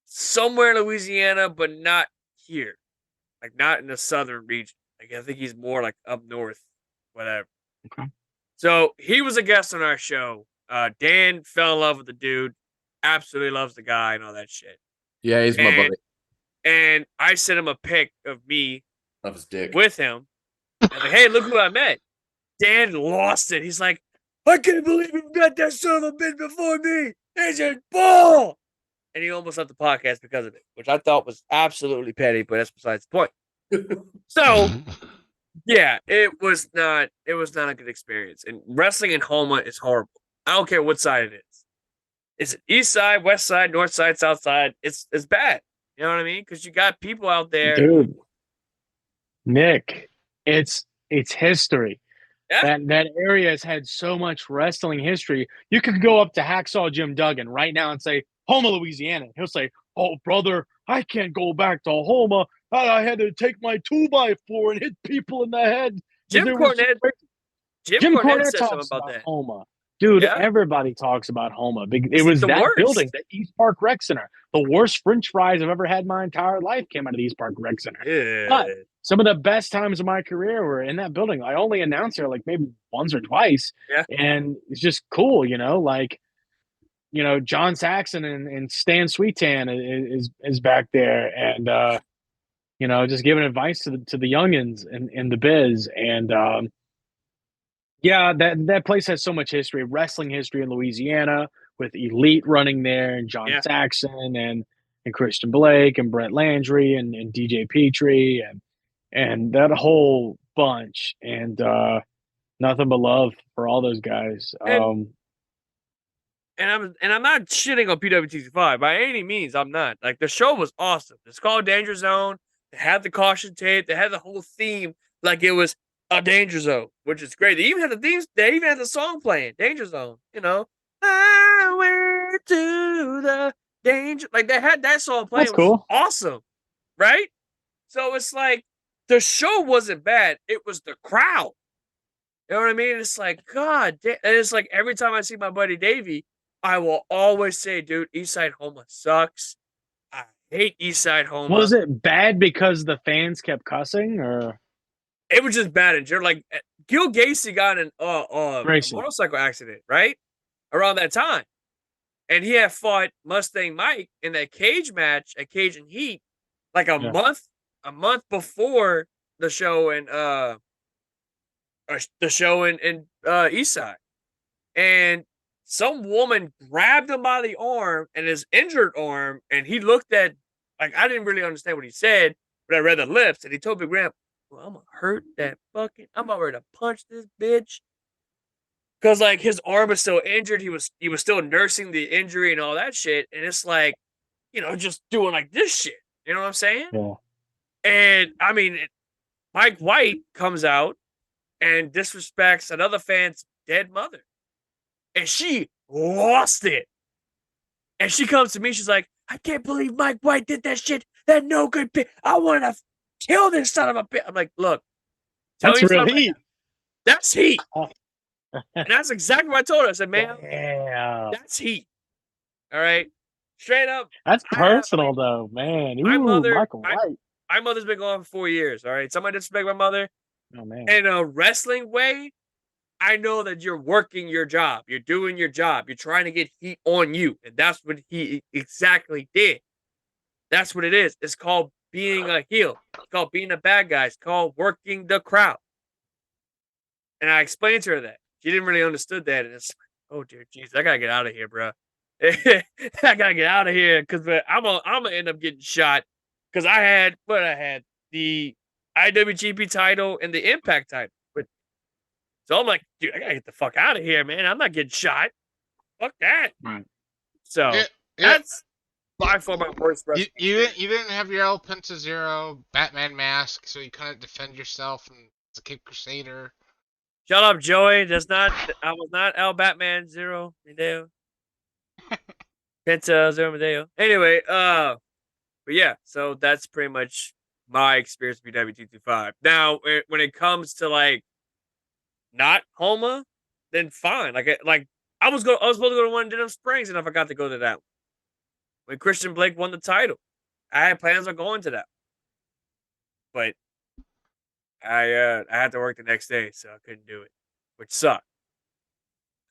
somewhere in Louisiana, but not here. like not in the southern region. Like I think he's more like up north, whatever. Okay. So he was a guest on our show. Dan fell in love with the dude, absolutely loves the guy and all that shit. Yeah, he's my buddy. And I sent him a pic of me Of his dick. with him. I was like, hey, look who I met. Dan lost it. He's like, I can't believe you met that son of a bitch before me. It's a ball. And he almost left the podcast because of it, which I thought was absolutely petty, but that's besides the point. So, yeah, it was not a good experience. And wrestling in Homa is horrible. I don't care what side it is. Is it east side, west side, north side, south side? It's bad. You know what I mean? Because you got people out there. Dude, Nick, it's history. Yeah. That area has had so much wrestling history. You could go up to Hacksaw Jim Duggan right now and say, Homa, Louisiana. He'll say, oh, brother, I can't go back to Homa. I had to take my 2x4 and hit people in the head. Jim Cornette said something talks about that. Homa. Dude, Yeah. everybody talks about Homa. It It's was the that worst. building, the East Park Rec Center. The worst French fries I've ever had in my entire life came out of the East Park Rec Center. Yeah. But some of the best times of my career were in that building. I only announced there like maybe once or twice. Yeah. And it's just cool, like, John Saxon and Stan Sweetan is back there, and just giving advice to the youngins in the biz. And yeah, that place has so much history, wrestling history in Louisiana, with Elite running there, and John Saxon and Christian Blake and Brett Landry and DJ Petrie and that whole bunch, and nothing but love for all those guys. And I'm not shitting on PWT5 by any means. I'm not. Like, the show was awesome. It's called Danger Zone. They had the caution tape. They had the whole theme like it was a danger zone, which is great. They even had the themes. They even had the song playing, Danger Zone. I went to the danger. Like, they had that song playing. That's cool. Awesome, right? So it's like the show wasn't bad. It was the crowd. You know what I mean? It's like, God damn. And it's like every time I see my buddy Davey, I will always say, dude, Eastside Homa sucks. I hate Eastside Homa. Was it bad because the fans kept cussing, or it was just bad in general? Like, Gil Gacy got in a motorcycle accident, right? Around that time. And he had fought Mustang Mike in that cage match at Cajun Heat like a month before the show in Eastside. And some woman grabbed him by the arm and his injured arm, and he looked at, like, I didn't really understand what he said, but I read the lips, and he told me, Graham, well, I'm gonna hurt that fucking, I'm about ready to punch this bitch. Because, like, his arm was still injured. He was still nursing the injury and all that shit. And it's like, just doing like this shit. You know what I'm saying? Yeah. And I mean, Mike White comes out and disrespects another fan's dead mother. And she lost it. And she comes to me. She's like, I can't believe Mike White did that shit. That no good bitch. I want to kill this son of a bitch. I'm like, look. That's real heat. That's heat. And that's exactly what I told her. I said, man, that's heat. All right. Straight up. That's personal, though, man. Ooh, my mother, Michael White. My mother's been gone for 4 years. All right. Somebody disrespect my mother. Oh, man. In a wrestling way, I know that you're working your job. You're doing your job. You're trying to get heat on you. And that's what he exactly did. That's what it is. It's called being a heel. It's called being a bad guy. It's called working the crowd. And I explained to her that. She didn't really understood that. And it's like, oh, dear Jesus, I got to get out of here, bro. I got to get out of here because I'm going to end up getting shot because I had the IWGP title and the Impact title. So I'm like, dude, I got to get the fuck out of here, man. I'm not getting shot. Fuck that. Right. So that's by far my worst wrestling. You didn't have your El Penta Zero Batman mask, so you couldn't defend yourself from the Cape Crusader. Shut up, Joey. I was not El Batman Zero Medeo. Penta Zero Medeo. Anyway, but yeah, so that's pretty much my experience with BW225. Now, when it comes to like not Homa, then fine. Like I was supposed to go to one in Denham Springs, and I forgot to go to that one. When Christian Blake won the title, I had plans on going to that. but I had to work the next day, so I couldn't do it, which sucked.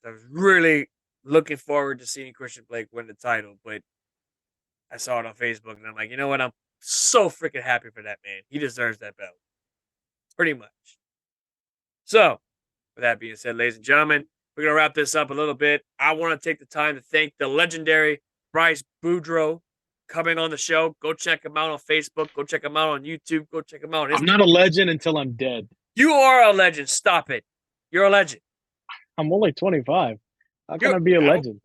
I was really looking forward to seeing Christian Blake win the title, but I saw it on Facebook, and I'm like, you know what? I'm so freaking happy for that man. He deserves that belt, pretty much. So, with that being said, ladies and gentlemen, we're gonna wrap this up a little bit. I want to take the time to thank the legendary Bryce Boudreaux coming on the show. Go check him out on Facebook. Go check him out on YouTube. Go check him out on Instagram. I'm not a legend until I'm dead. You are a legend. Stop it. You're a legend. I'm only 25. How can I be a legend?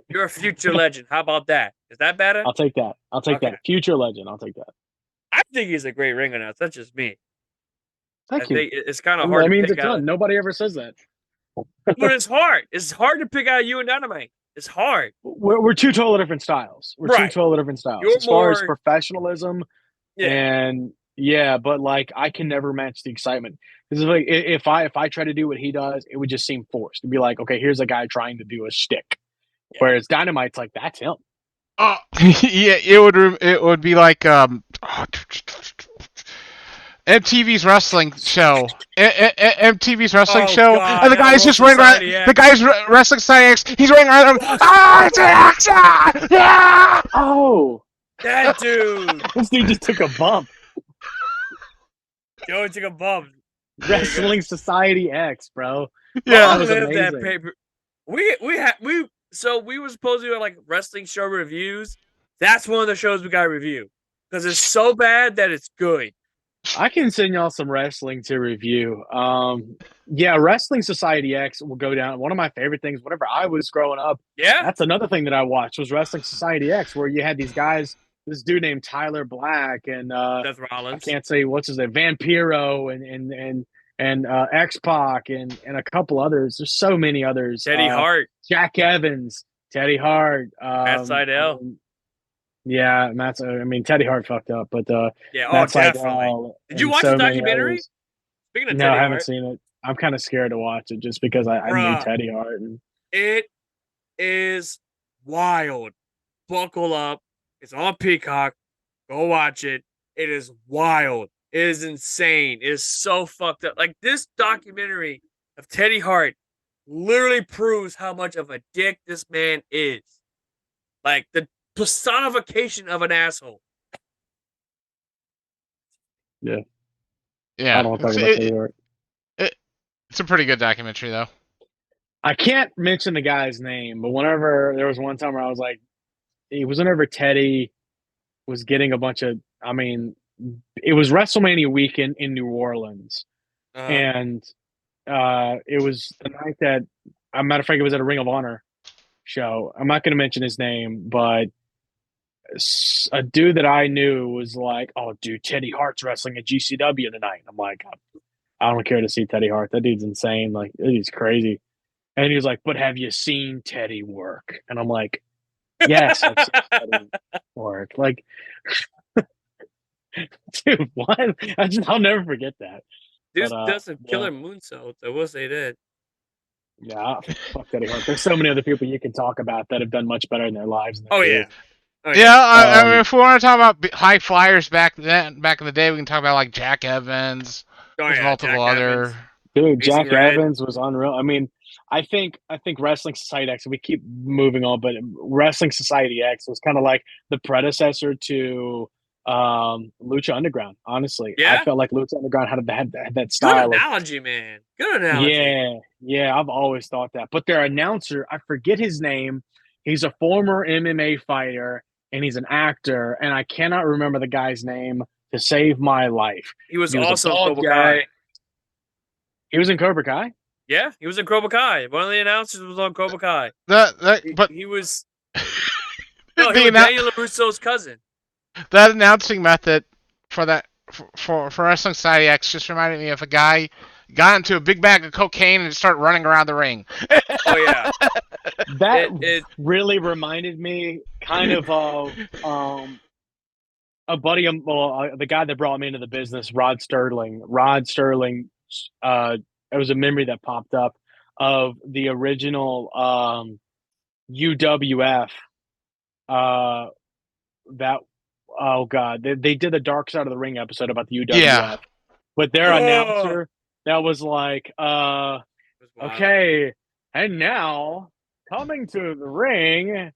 You're a future legend. How about that? Is that better? I'll take that. I'll take that. Future legend. I'll take that. I think he's a great ring announcer. That's just me. Thank you. I think it's kind of hard That to means pick a ton. out. Nobody ever says that. But it's hard. It's hard to pick out you and Dynamite. It's hard. We're two totally different styles. We're Right. two totally different styles. You're as far as more- professionalism and but like I can never match the excitement. Because like if I try to do what he does, it would just seem forced. It'd be like, okay, here's a guy trying to do a shtick. Yeah. Whereas Dynamite's like, that's him. Yeah, it would be like MTV's wrestling show. MTV's wrestling show, God, and the guy's just running around. The guy's wrestling Society X. He's running around. It's an action! Yeah! Oh, that dude. This dude just took a bump. Joey took a bump. Wrestling Society X, bro. Yeah, that was amazing. That paper. We were supposed to do like wrestling show reviews. That's one of the shows we got to review because it's so bad that it's good. I can send y'all some wrestling to review. Wrestling Society X will go down. One of my favorite things whenever I was growing up. Yeah. That's another thing that I watched was Wrestling Society X, where you had these guys, this dude named Tyler Black and Seth Rollins. I can't say what's his name, Vampiro and X-Pac and a couple others. There's so many others. Teddy Hart. Jack Evans, Teddy Hart. Matt Seidel. Yeah, Teddy Hart fucked up, but Matt definitely. Did you watch the documentary? Speaking of no, Teddy I haven't Hart, seen it. I'm kind of scared to watch it just because I knew Teddy Hart. It is wild. Buckle up. It's on Peacock. Go watch it. It is wild. It is insane. It is so fucked up. Like this documentary of Teddy Hart literally proves how much of a dick this man is. Like the personification of an asshole. Yeah. I don't talk about Teddy Hart. It's a pretty good documentary, though. I can't mention the guy's name, but whenever there was one time where I was like, it was whenever Teddy was getting a bunch of, it was WrestleMania weekend in New Orleans. And it was the night that, as a matter of fact, it was at a Ring of Honor show. I'm not going to mention his name, but a dude that I knew was like, oh, dude, Teddy Hart's wrestling at GCW tonight. I'm like, I don't care to see Teddy Hart. That dude's insane. Like, he's crazy. And he was like, but have you seen Teddy work? And I'm like, yes, I've seen Teddy work. Like, dude, what? I'll never forget that. Dude does a killer moonsault. I will say that. Yeah, fuck Teddy Hart. There's so many other people you can talk about that have done much better in their lives. Oh, yeah. I mean, if we want to talk about high flyers back in the day, we can talk about like Jack Evans. There's multiple other. Dude, Jack Evans was unreal. I mean, I think Wrestling Society X. We keep moving on, but Wrestling Society X was kind of like the predecessor to Lucha Underground. Honestly, I felt like Lucha Underground had that style. Good analogy, man. Good analogy. Yeah. I've always thought that. But their announcer, I forget his name. He's a former MMA fighter. And he's an actor, and I cannot remember the guy's name to save my life. He was also in Cobra Kai. He was in Cobra Kai? Yeah, he was in Cobra Kai. One of the announcers was on Cobra Kai. He was Daniel LaRusso's cousin. That announcing method for Wrestling Society X just reminded me of a guy got into a big bag of cocaine and started running around the ring. Oh, yeah. That really reminded me kind of a buddy of the guy that brought me into the business, Rod Sterling. It was a memory that popped up of the original UWF that oh god, they did the Dark Side of the Ring episode about the UWF, Yeah. but their Oh. announcer that was like, It was wild. okay, and now coming to the ring,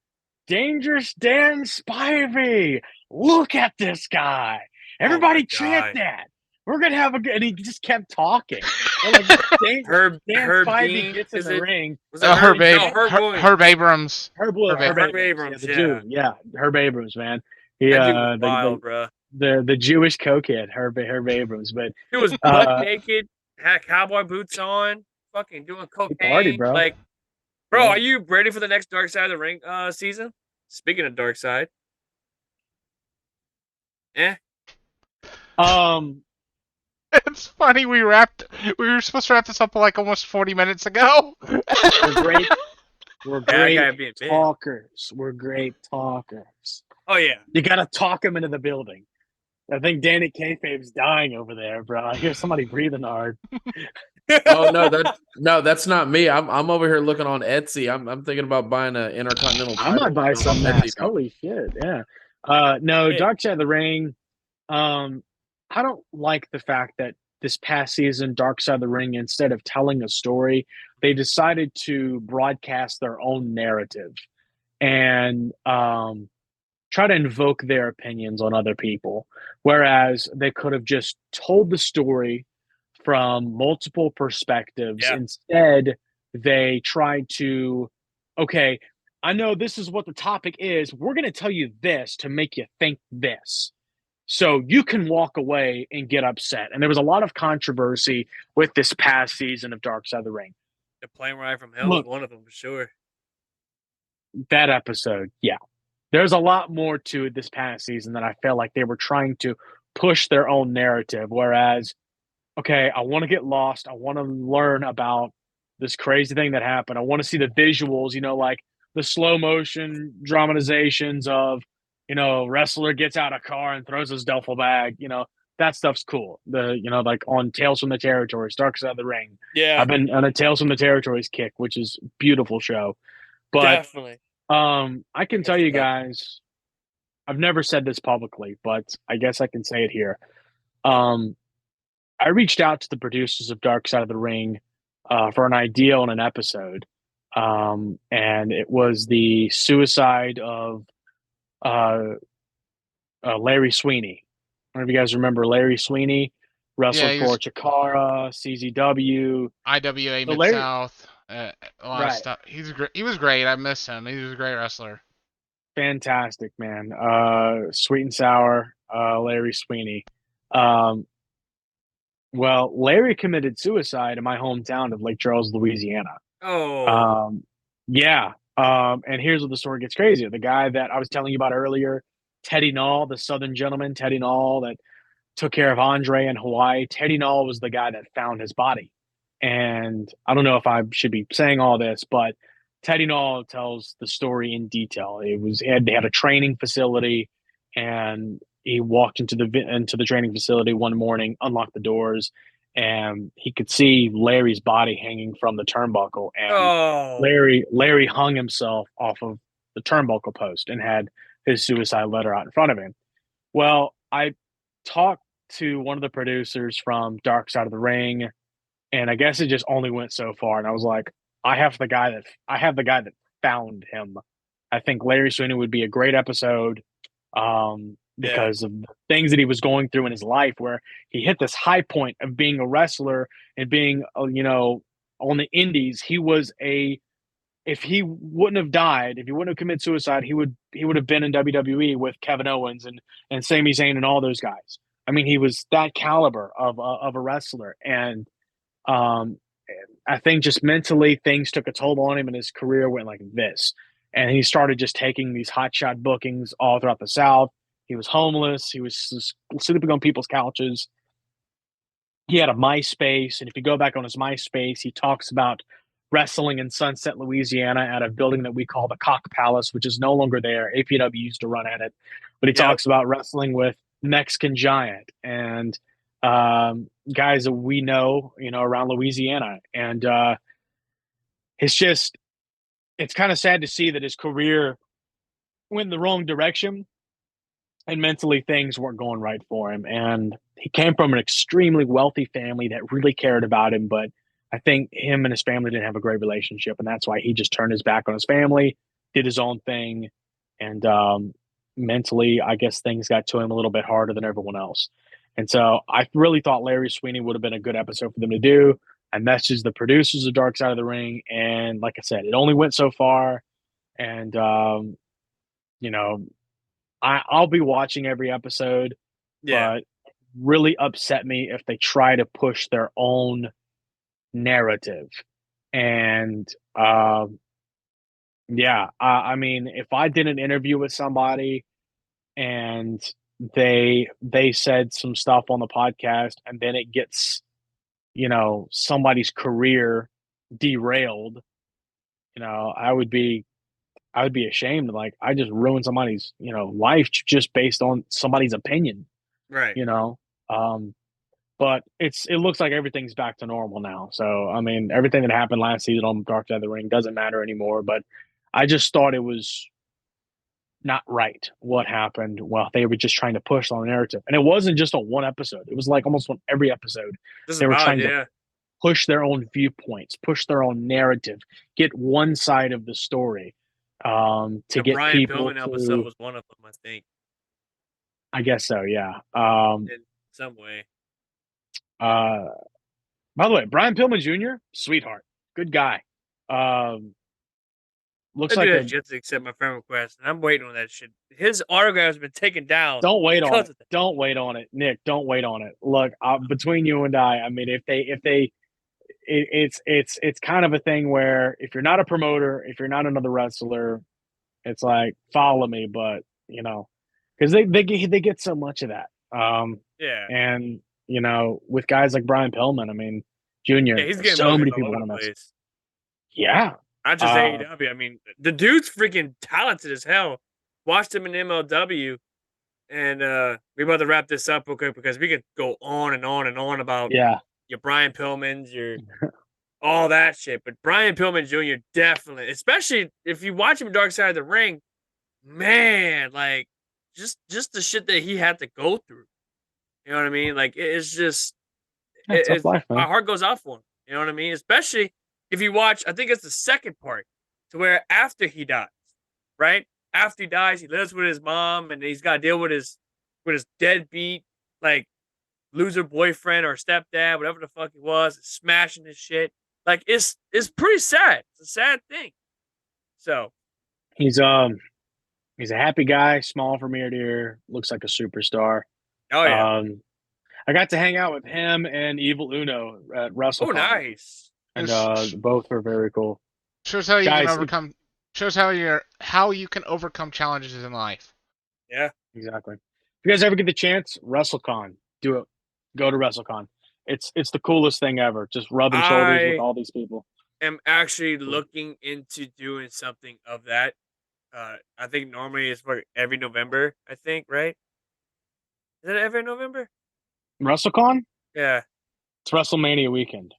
Dangerous Dan Spivey. Look at this guy. Everybody chant God. that. We're gonna have a good. And he just kept talking. And like Herb Spivey Dean, gets in is the it? ring. Was it Herb, No, Herb Williams. Herb Abrams. Herb Herb Abrams. Abrams, Yeah, the yeah. Jew. Yeah, Herb Abrams, man. He, That dude was wild, bro. the Jewish cokehead, Herb Abrams. But He was butt naked, had cowboy boots on, fucking doing cocaine. party, bro. Like, bro, Yeah. are you ready for the next Dark Side of the Ring season? Speaking of Dark Side. It's funny we were supposed to wrap this up like almost 40 minutes ago. We're great. We're great gotta be a bit. talkers. We're great talkers. Oh yeah. You gotta talk him into the building. I think Danny Kayfabe's dying over there, bro. I hear somebody breathing hard. Oh no, that's not me. I'm over here looking on Etsy. I'm thinking about buying an Intercontinental I title. might buy some Etsy. mask. Holy shit, yeah. No, Hey. Dark Side of the Ring. I don't like the fact that this past season, Dark Side of the Ring, instead of telling a story, they decided to broadcast their own narrative and try to invoke their opinions on other people. Whereas they could have just told the story from multiple perspectives. Yeah. Instead, they tried to, okay, I know this is what the topic is. We're going to tell you this to make you think this. So you can walk away and get upset. And there was a lot of controversy with this past season of Dark Side of the Ring. The plane ride from hell Look. was one of them for sure. That episode, yeah. There's a lot more to it this past season that I felt like they were trying to push their own narrative. Whereas, okay, I want to get lost. I want to learn about this crazy thing that happened. I want to see the visuals, like the slow motion dramatizations of, wrestler gets out of car and throws his duffel bag. That stuff's cool. Like on Tales from the Territories, Dark Side of the Ring. Yeah, I've been on a Tales from the Territories kick, which is a beautiful show. But definitely. I can tell you guys, I've never said this publicly, but I guess I can say it here. I reached out to the producers of Dark Side of the Ring for an idea on an episode. And it was the suicide of Larry Sweeney. I don't know if you guys remember Larry Sweeney, wrestled for Chikara, CZW, IWA So Mid Larry- South. A lot of Right. stuff. He was great. I miss him. He was a great wrestler. fantastic man. Sweet and sour, Larry Sweeney. Well, Larry committed suicide in my hometown of Lake Charles, Louisiana. Oh, Yeah. And here's where the story gets crazier. The guy that I was telling you about earlier, Teddy Nall, the Southern gentleman, Teddy Nall, that took care of Andre in Hawaii. Teddy Nall was the guy that found his body. And I don't know if I should be saying all this, but Teddy Nall tells the story in detail. They had a training facility, and he walked into the training facility one morning, unlocked the doors, and he could see Larry's body hanging from the turnbuckle. And oh, Larry hung himself off of the turnbuckle post and had his suicide letter out in front of him. Well, I talked to one of the producers from Dark Side of the Ring, and I guess it just only went so far. And I was like, I have the guy that found him. I think Larry Sweeney would be a great episode because of the things that he was going through in his life, where he hit this high point of being a wrestler and being, on the indies. If he wouldn't have died, if he wouldn't have committed suicide, he would have been in WWE with Kevin Owens and Sami Zayn and all those guys. I mean, he was that caliber of a wrestler, and I think just mentally things took a toll on him, and his career went like this. And he started just taking these hotshot bookings all throughout the South. He was homeless. He was sleeping on people's couches. He had a MySpace, and if you go back on his MySpace, he talks about wrestling in Sunset, Louisiana, at a building that we call the Cock Palace, which is no longer there. APW used to run at it, but he talks about wrestling with Mexican Giant and guys that we know, around Louisiana. And it's kind of sad to see that his career went in the wrong direction. and mentally things weren't going right for him. And he came from an extremely wealthy family that really cared about him, but I think him and his family didn't have a great relationship, and that's why he just turned his back on his family, did his own thing, and mentally, I guess things got to him a little bit harder than everyone else. And so I really thought Larry Sweeney would have been a good episode for them to do. I messaged the producers of Dark Side of the Ring, and like I said, it only went so far. And you know, I'll be watching every episode, Yeah. but really upset me if they try to push their own narrative. And yeah, I mean, if I did an interview with somebody and they said some stuff on the podcast and then it gets, somebody's career derailed, I would be ashamed. Like, I just ruined somebody's, life just based on somebody's opinion, Right. um, but it looks like everything's back to normal now. So, I mean, everything that happened last season on Dark Side of the Ring doesn't matter anymore. But I just thought it was not right what happened. Well, they were just trying to push on a narrative. And it wasn't just on one episode. It was like almost on every episode. They were trying to push their own viewpoints, push their own narrative, get one side of the story. To the get Brian people Pillman episode was one of them, I think. I guess so, yeah. In some way. By the way, Brian Pillman Jr., sweetheart, good guy. Looks like just to accept my friend request, and I'm waiting on that shit. His autograph has been taken down. Don't wait on it. Don't wait on it, Nick. Don't wait on it. Look, between you and I mean, it's kind of a thing where if you're not a promoter, if you're not another wrestler, it's like follow me, but because they get so much of that. Yeah, and with guys like Brian Pillman, I mean, Junior, he's getting so many people want to mess. Yeah, not just AEW. I mean, the dude's freaking talented as hell. Watched him in MLW, and we're about to wrap this up real quick because we could go on and on and on about your Brian Pillmans, your all that shit. But Brian Pillman Jr. definitely, especially if you watch him in Dark Side of the Ring, man, like just the shit that he had to go through. You know what I mean? Like it's just life, my heart goes out for him. You know what I mean? Especially if you watch, I think it's the second part to where after he dies, right? After he dies, he lives with his mom and he's got to deal with his deadbeat, like loser boyfriend or stepdad, whatever the fuck he was, smashing his shit. Like it's pretty sad. It's a sad thing. So he's a happy guy, small from ear to ear, looks like a superstar. Oh yeah. I got to hang out with him and Evil Uno at WrestleCon. Oh, nice. And both were very cool. Shows how you can overcome. Shows how you can overcome challenges in life. Yeah, exactly. If you guys ever get the chance, WrestleCon, do it. Go to WrestleCon. It's the coolest thing ever. Just rubbing shoulders with all these people. I'm actually looking into doing something of that. I think normally it's for every November. I think, right? Is it every November? WrestleCon? Yeah. It's WrestleMania weekend.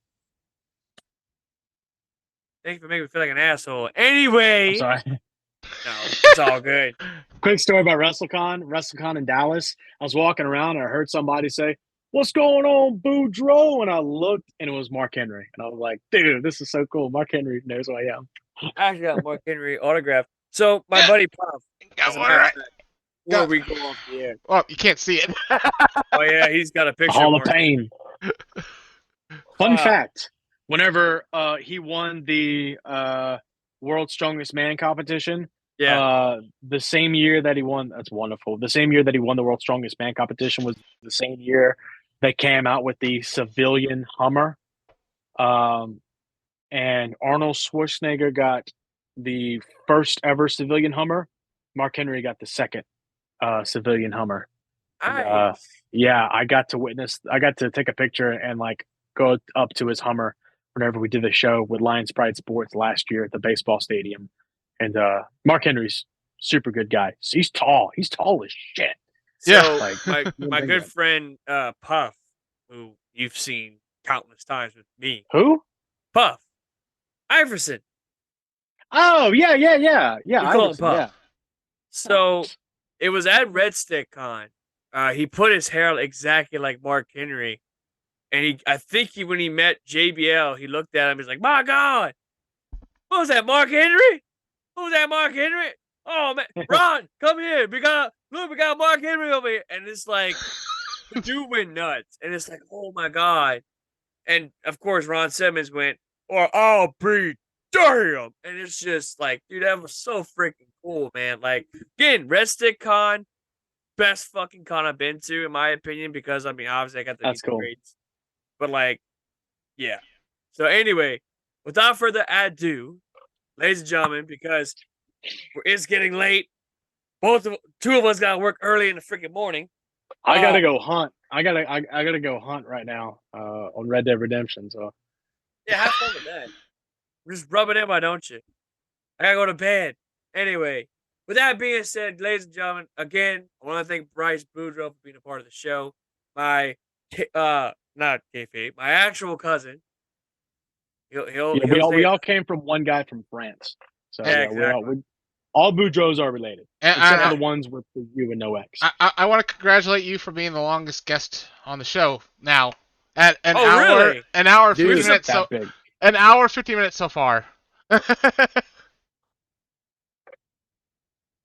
Thank you for making me feel like an asshole. Anyway. I'm sorry. No, it's all good. Quick story about WrestleCon in Dallas. I was walking around and I heard somebody say, "What's going on, Boudreaux?" And I looked and it was Mark Henry. And I was like, dude, this is so cool. Mark Henry knows who I am. I actually got Mark Henry autograph. So my buddy Puff. Before we go off the air. Well, you can't see it. Oh yeah, he's got a picture. Hall of Pain. Fun fact: whenever he won the World's Strongest Man competition, the same year that he won, that's wonderful. The same year that he won the World's Strongest Man competition was the same year they came out with the civilian Hummer. And Arnold Schwarzenegger got the first ever civilian Hummer. Mark Henry got the second civilian Hummer. And, I got to take a picture and like go up to his Hummer whenever we did the show with Lions Pride Sports last year at the baseball stadium. And Mark Henry's super good guy. So he's tall. He's tall as shit. So my good friend Puff, who you've seen countless times with me. Who? Puff. Iverson. Oh, yeah. We call him Puff. Yeah. So It was at Red Stick Con. He put his hair exactly like Mark Henry. And I think when he met JBL, he looked at him. He's like, "My God, what was that, Mark Henry? Who was that, Mark Henry? Oh man, Ron, come here. We got Mark Henry over here." And it's like, the dude went nuts. And it's like, oh my God. And of course, Ron Simmons went, "Or I'll be damn." And it's just like, dude, that was so freaking cool, man. Like, again, Red Stick Con, best fucking con I've been to, in my opinion, because I mean, obviously, I got to meet the greats. But like, yeah. So anyway, without further ado, ladies and gentlemen, because it's getting late, two of us gotta work early in the freaking morning. I gotta go hunt. I gotta go hunt right now on Red Dead Redemption. So yeah, have fun with that. Just rub it in, why don't you? I gotta go to bed. Anyway, with that being said, ladies and gentlemen, again, I want to thank Bryce Boudreaux for being a part of the show. My not Kayfabe, my actual cousin. We all came from one guy from France. So yeah, exactly. All Boudreaux are related, except for the ones with the U and no X. I want to congratulate you for being the longest guest on the show now. At an hour, really? an hour 50 minutes. So an hour 50 minutes so far.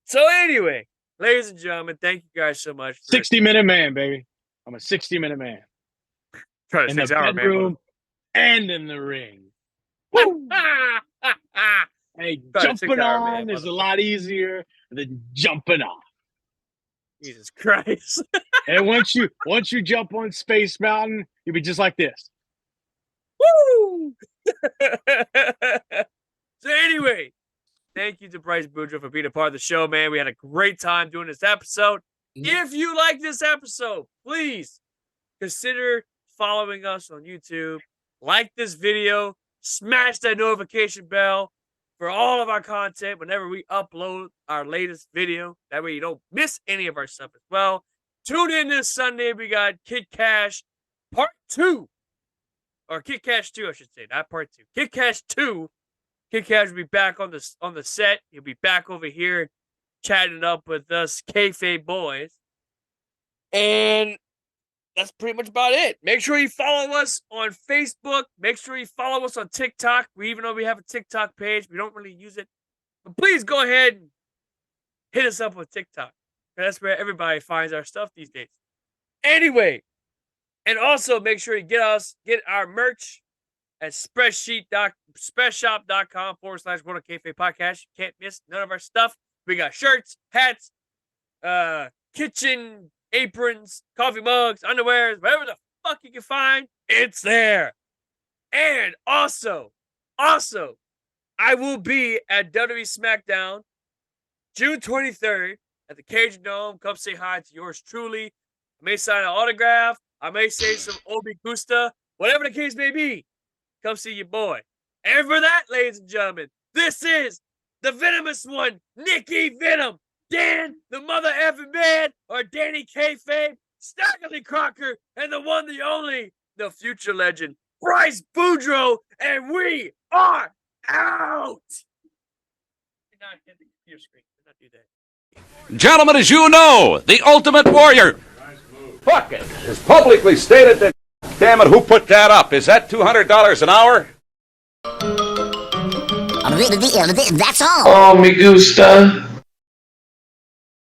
So anyway, ladies and gentlemen, thank you guys so much. 60-minute man, baby. I'm a 60-minute man. In the bedroom and in the ring. Woo! Hey, jumping on is a lot easier than jumping off. Jesus Christ. And once you jump on Space Mountain, you'll be just like this. Woo! So anyway, thank you to Bryce Boudreaux for being a part of the show, man. We had a great time doing this episode. If you like this episode, please consider following us on YouTube. Like this video. Smash that notification bell for all of our content whenever we upload our latest video. That way you don't miss any of our stuff as well. Tune in this Sunday. We got Kid Cash Part 2. Or Kid Cash 2, I should say. Not Part 2. Kid Cash 2. Kid Cash will be back on the set. He'll be back over here chatting up with us Kayfabe boys. And that's pretty much about it. Make sure you follow us on Facebook. Make sure you follow us on TikTok. Even though we have a TikTok page, we don't really use it. But please go ahead and hit us up on TikTok. That's where everybody finds our stuff these days. Anyway, and also make sure you get our merch at spreadshop.com/World of Kayfabe podcast. You can't miss none of our stuff. We got shirts, hats, kitchen aprons, coffee mugs, underwears, whatever the fuck you can find, it's there. And also, I will be at WWE SmackDown June 23rd at the Cajun Dome. Come say hi to yours truly. I may sign an autograph. I may say some Obi Gusta. Whatever the case may be, come see your boy. And for that, ladies and gentlemen, this is the venomous one, Nikki Venom. Dan, the mother effing man, or Danny Kayfabe, Staggerly Crocker, and the one, the only, the future legend, Bryce Boudreaux, and we are out. Not hit the computer screen. Not do that. Gentlemen, as you know, the Ultimate Warrior. Fuck it. It's publicly stated that. Damn it, who put that up? Is that $200 an hour? That's all. Oh, me gusta.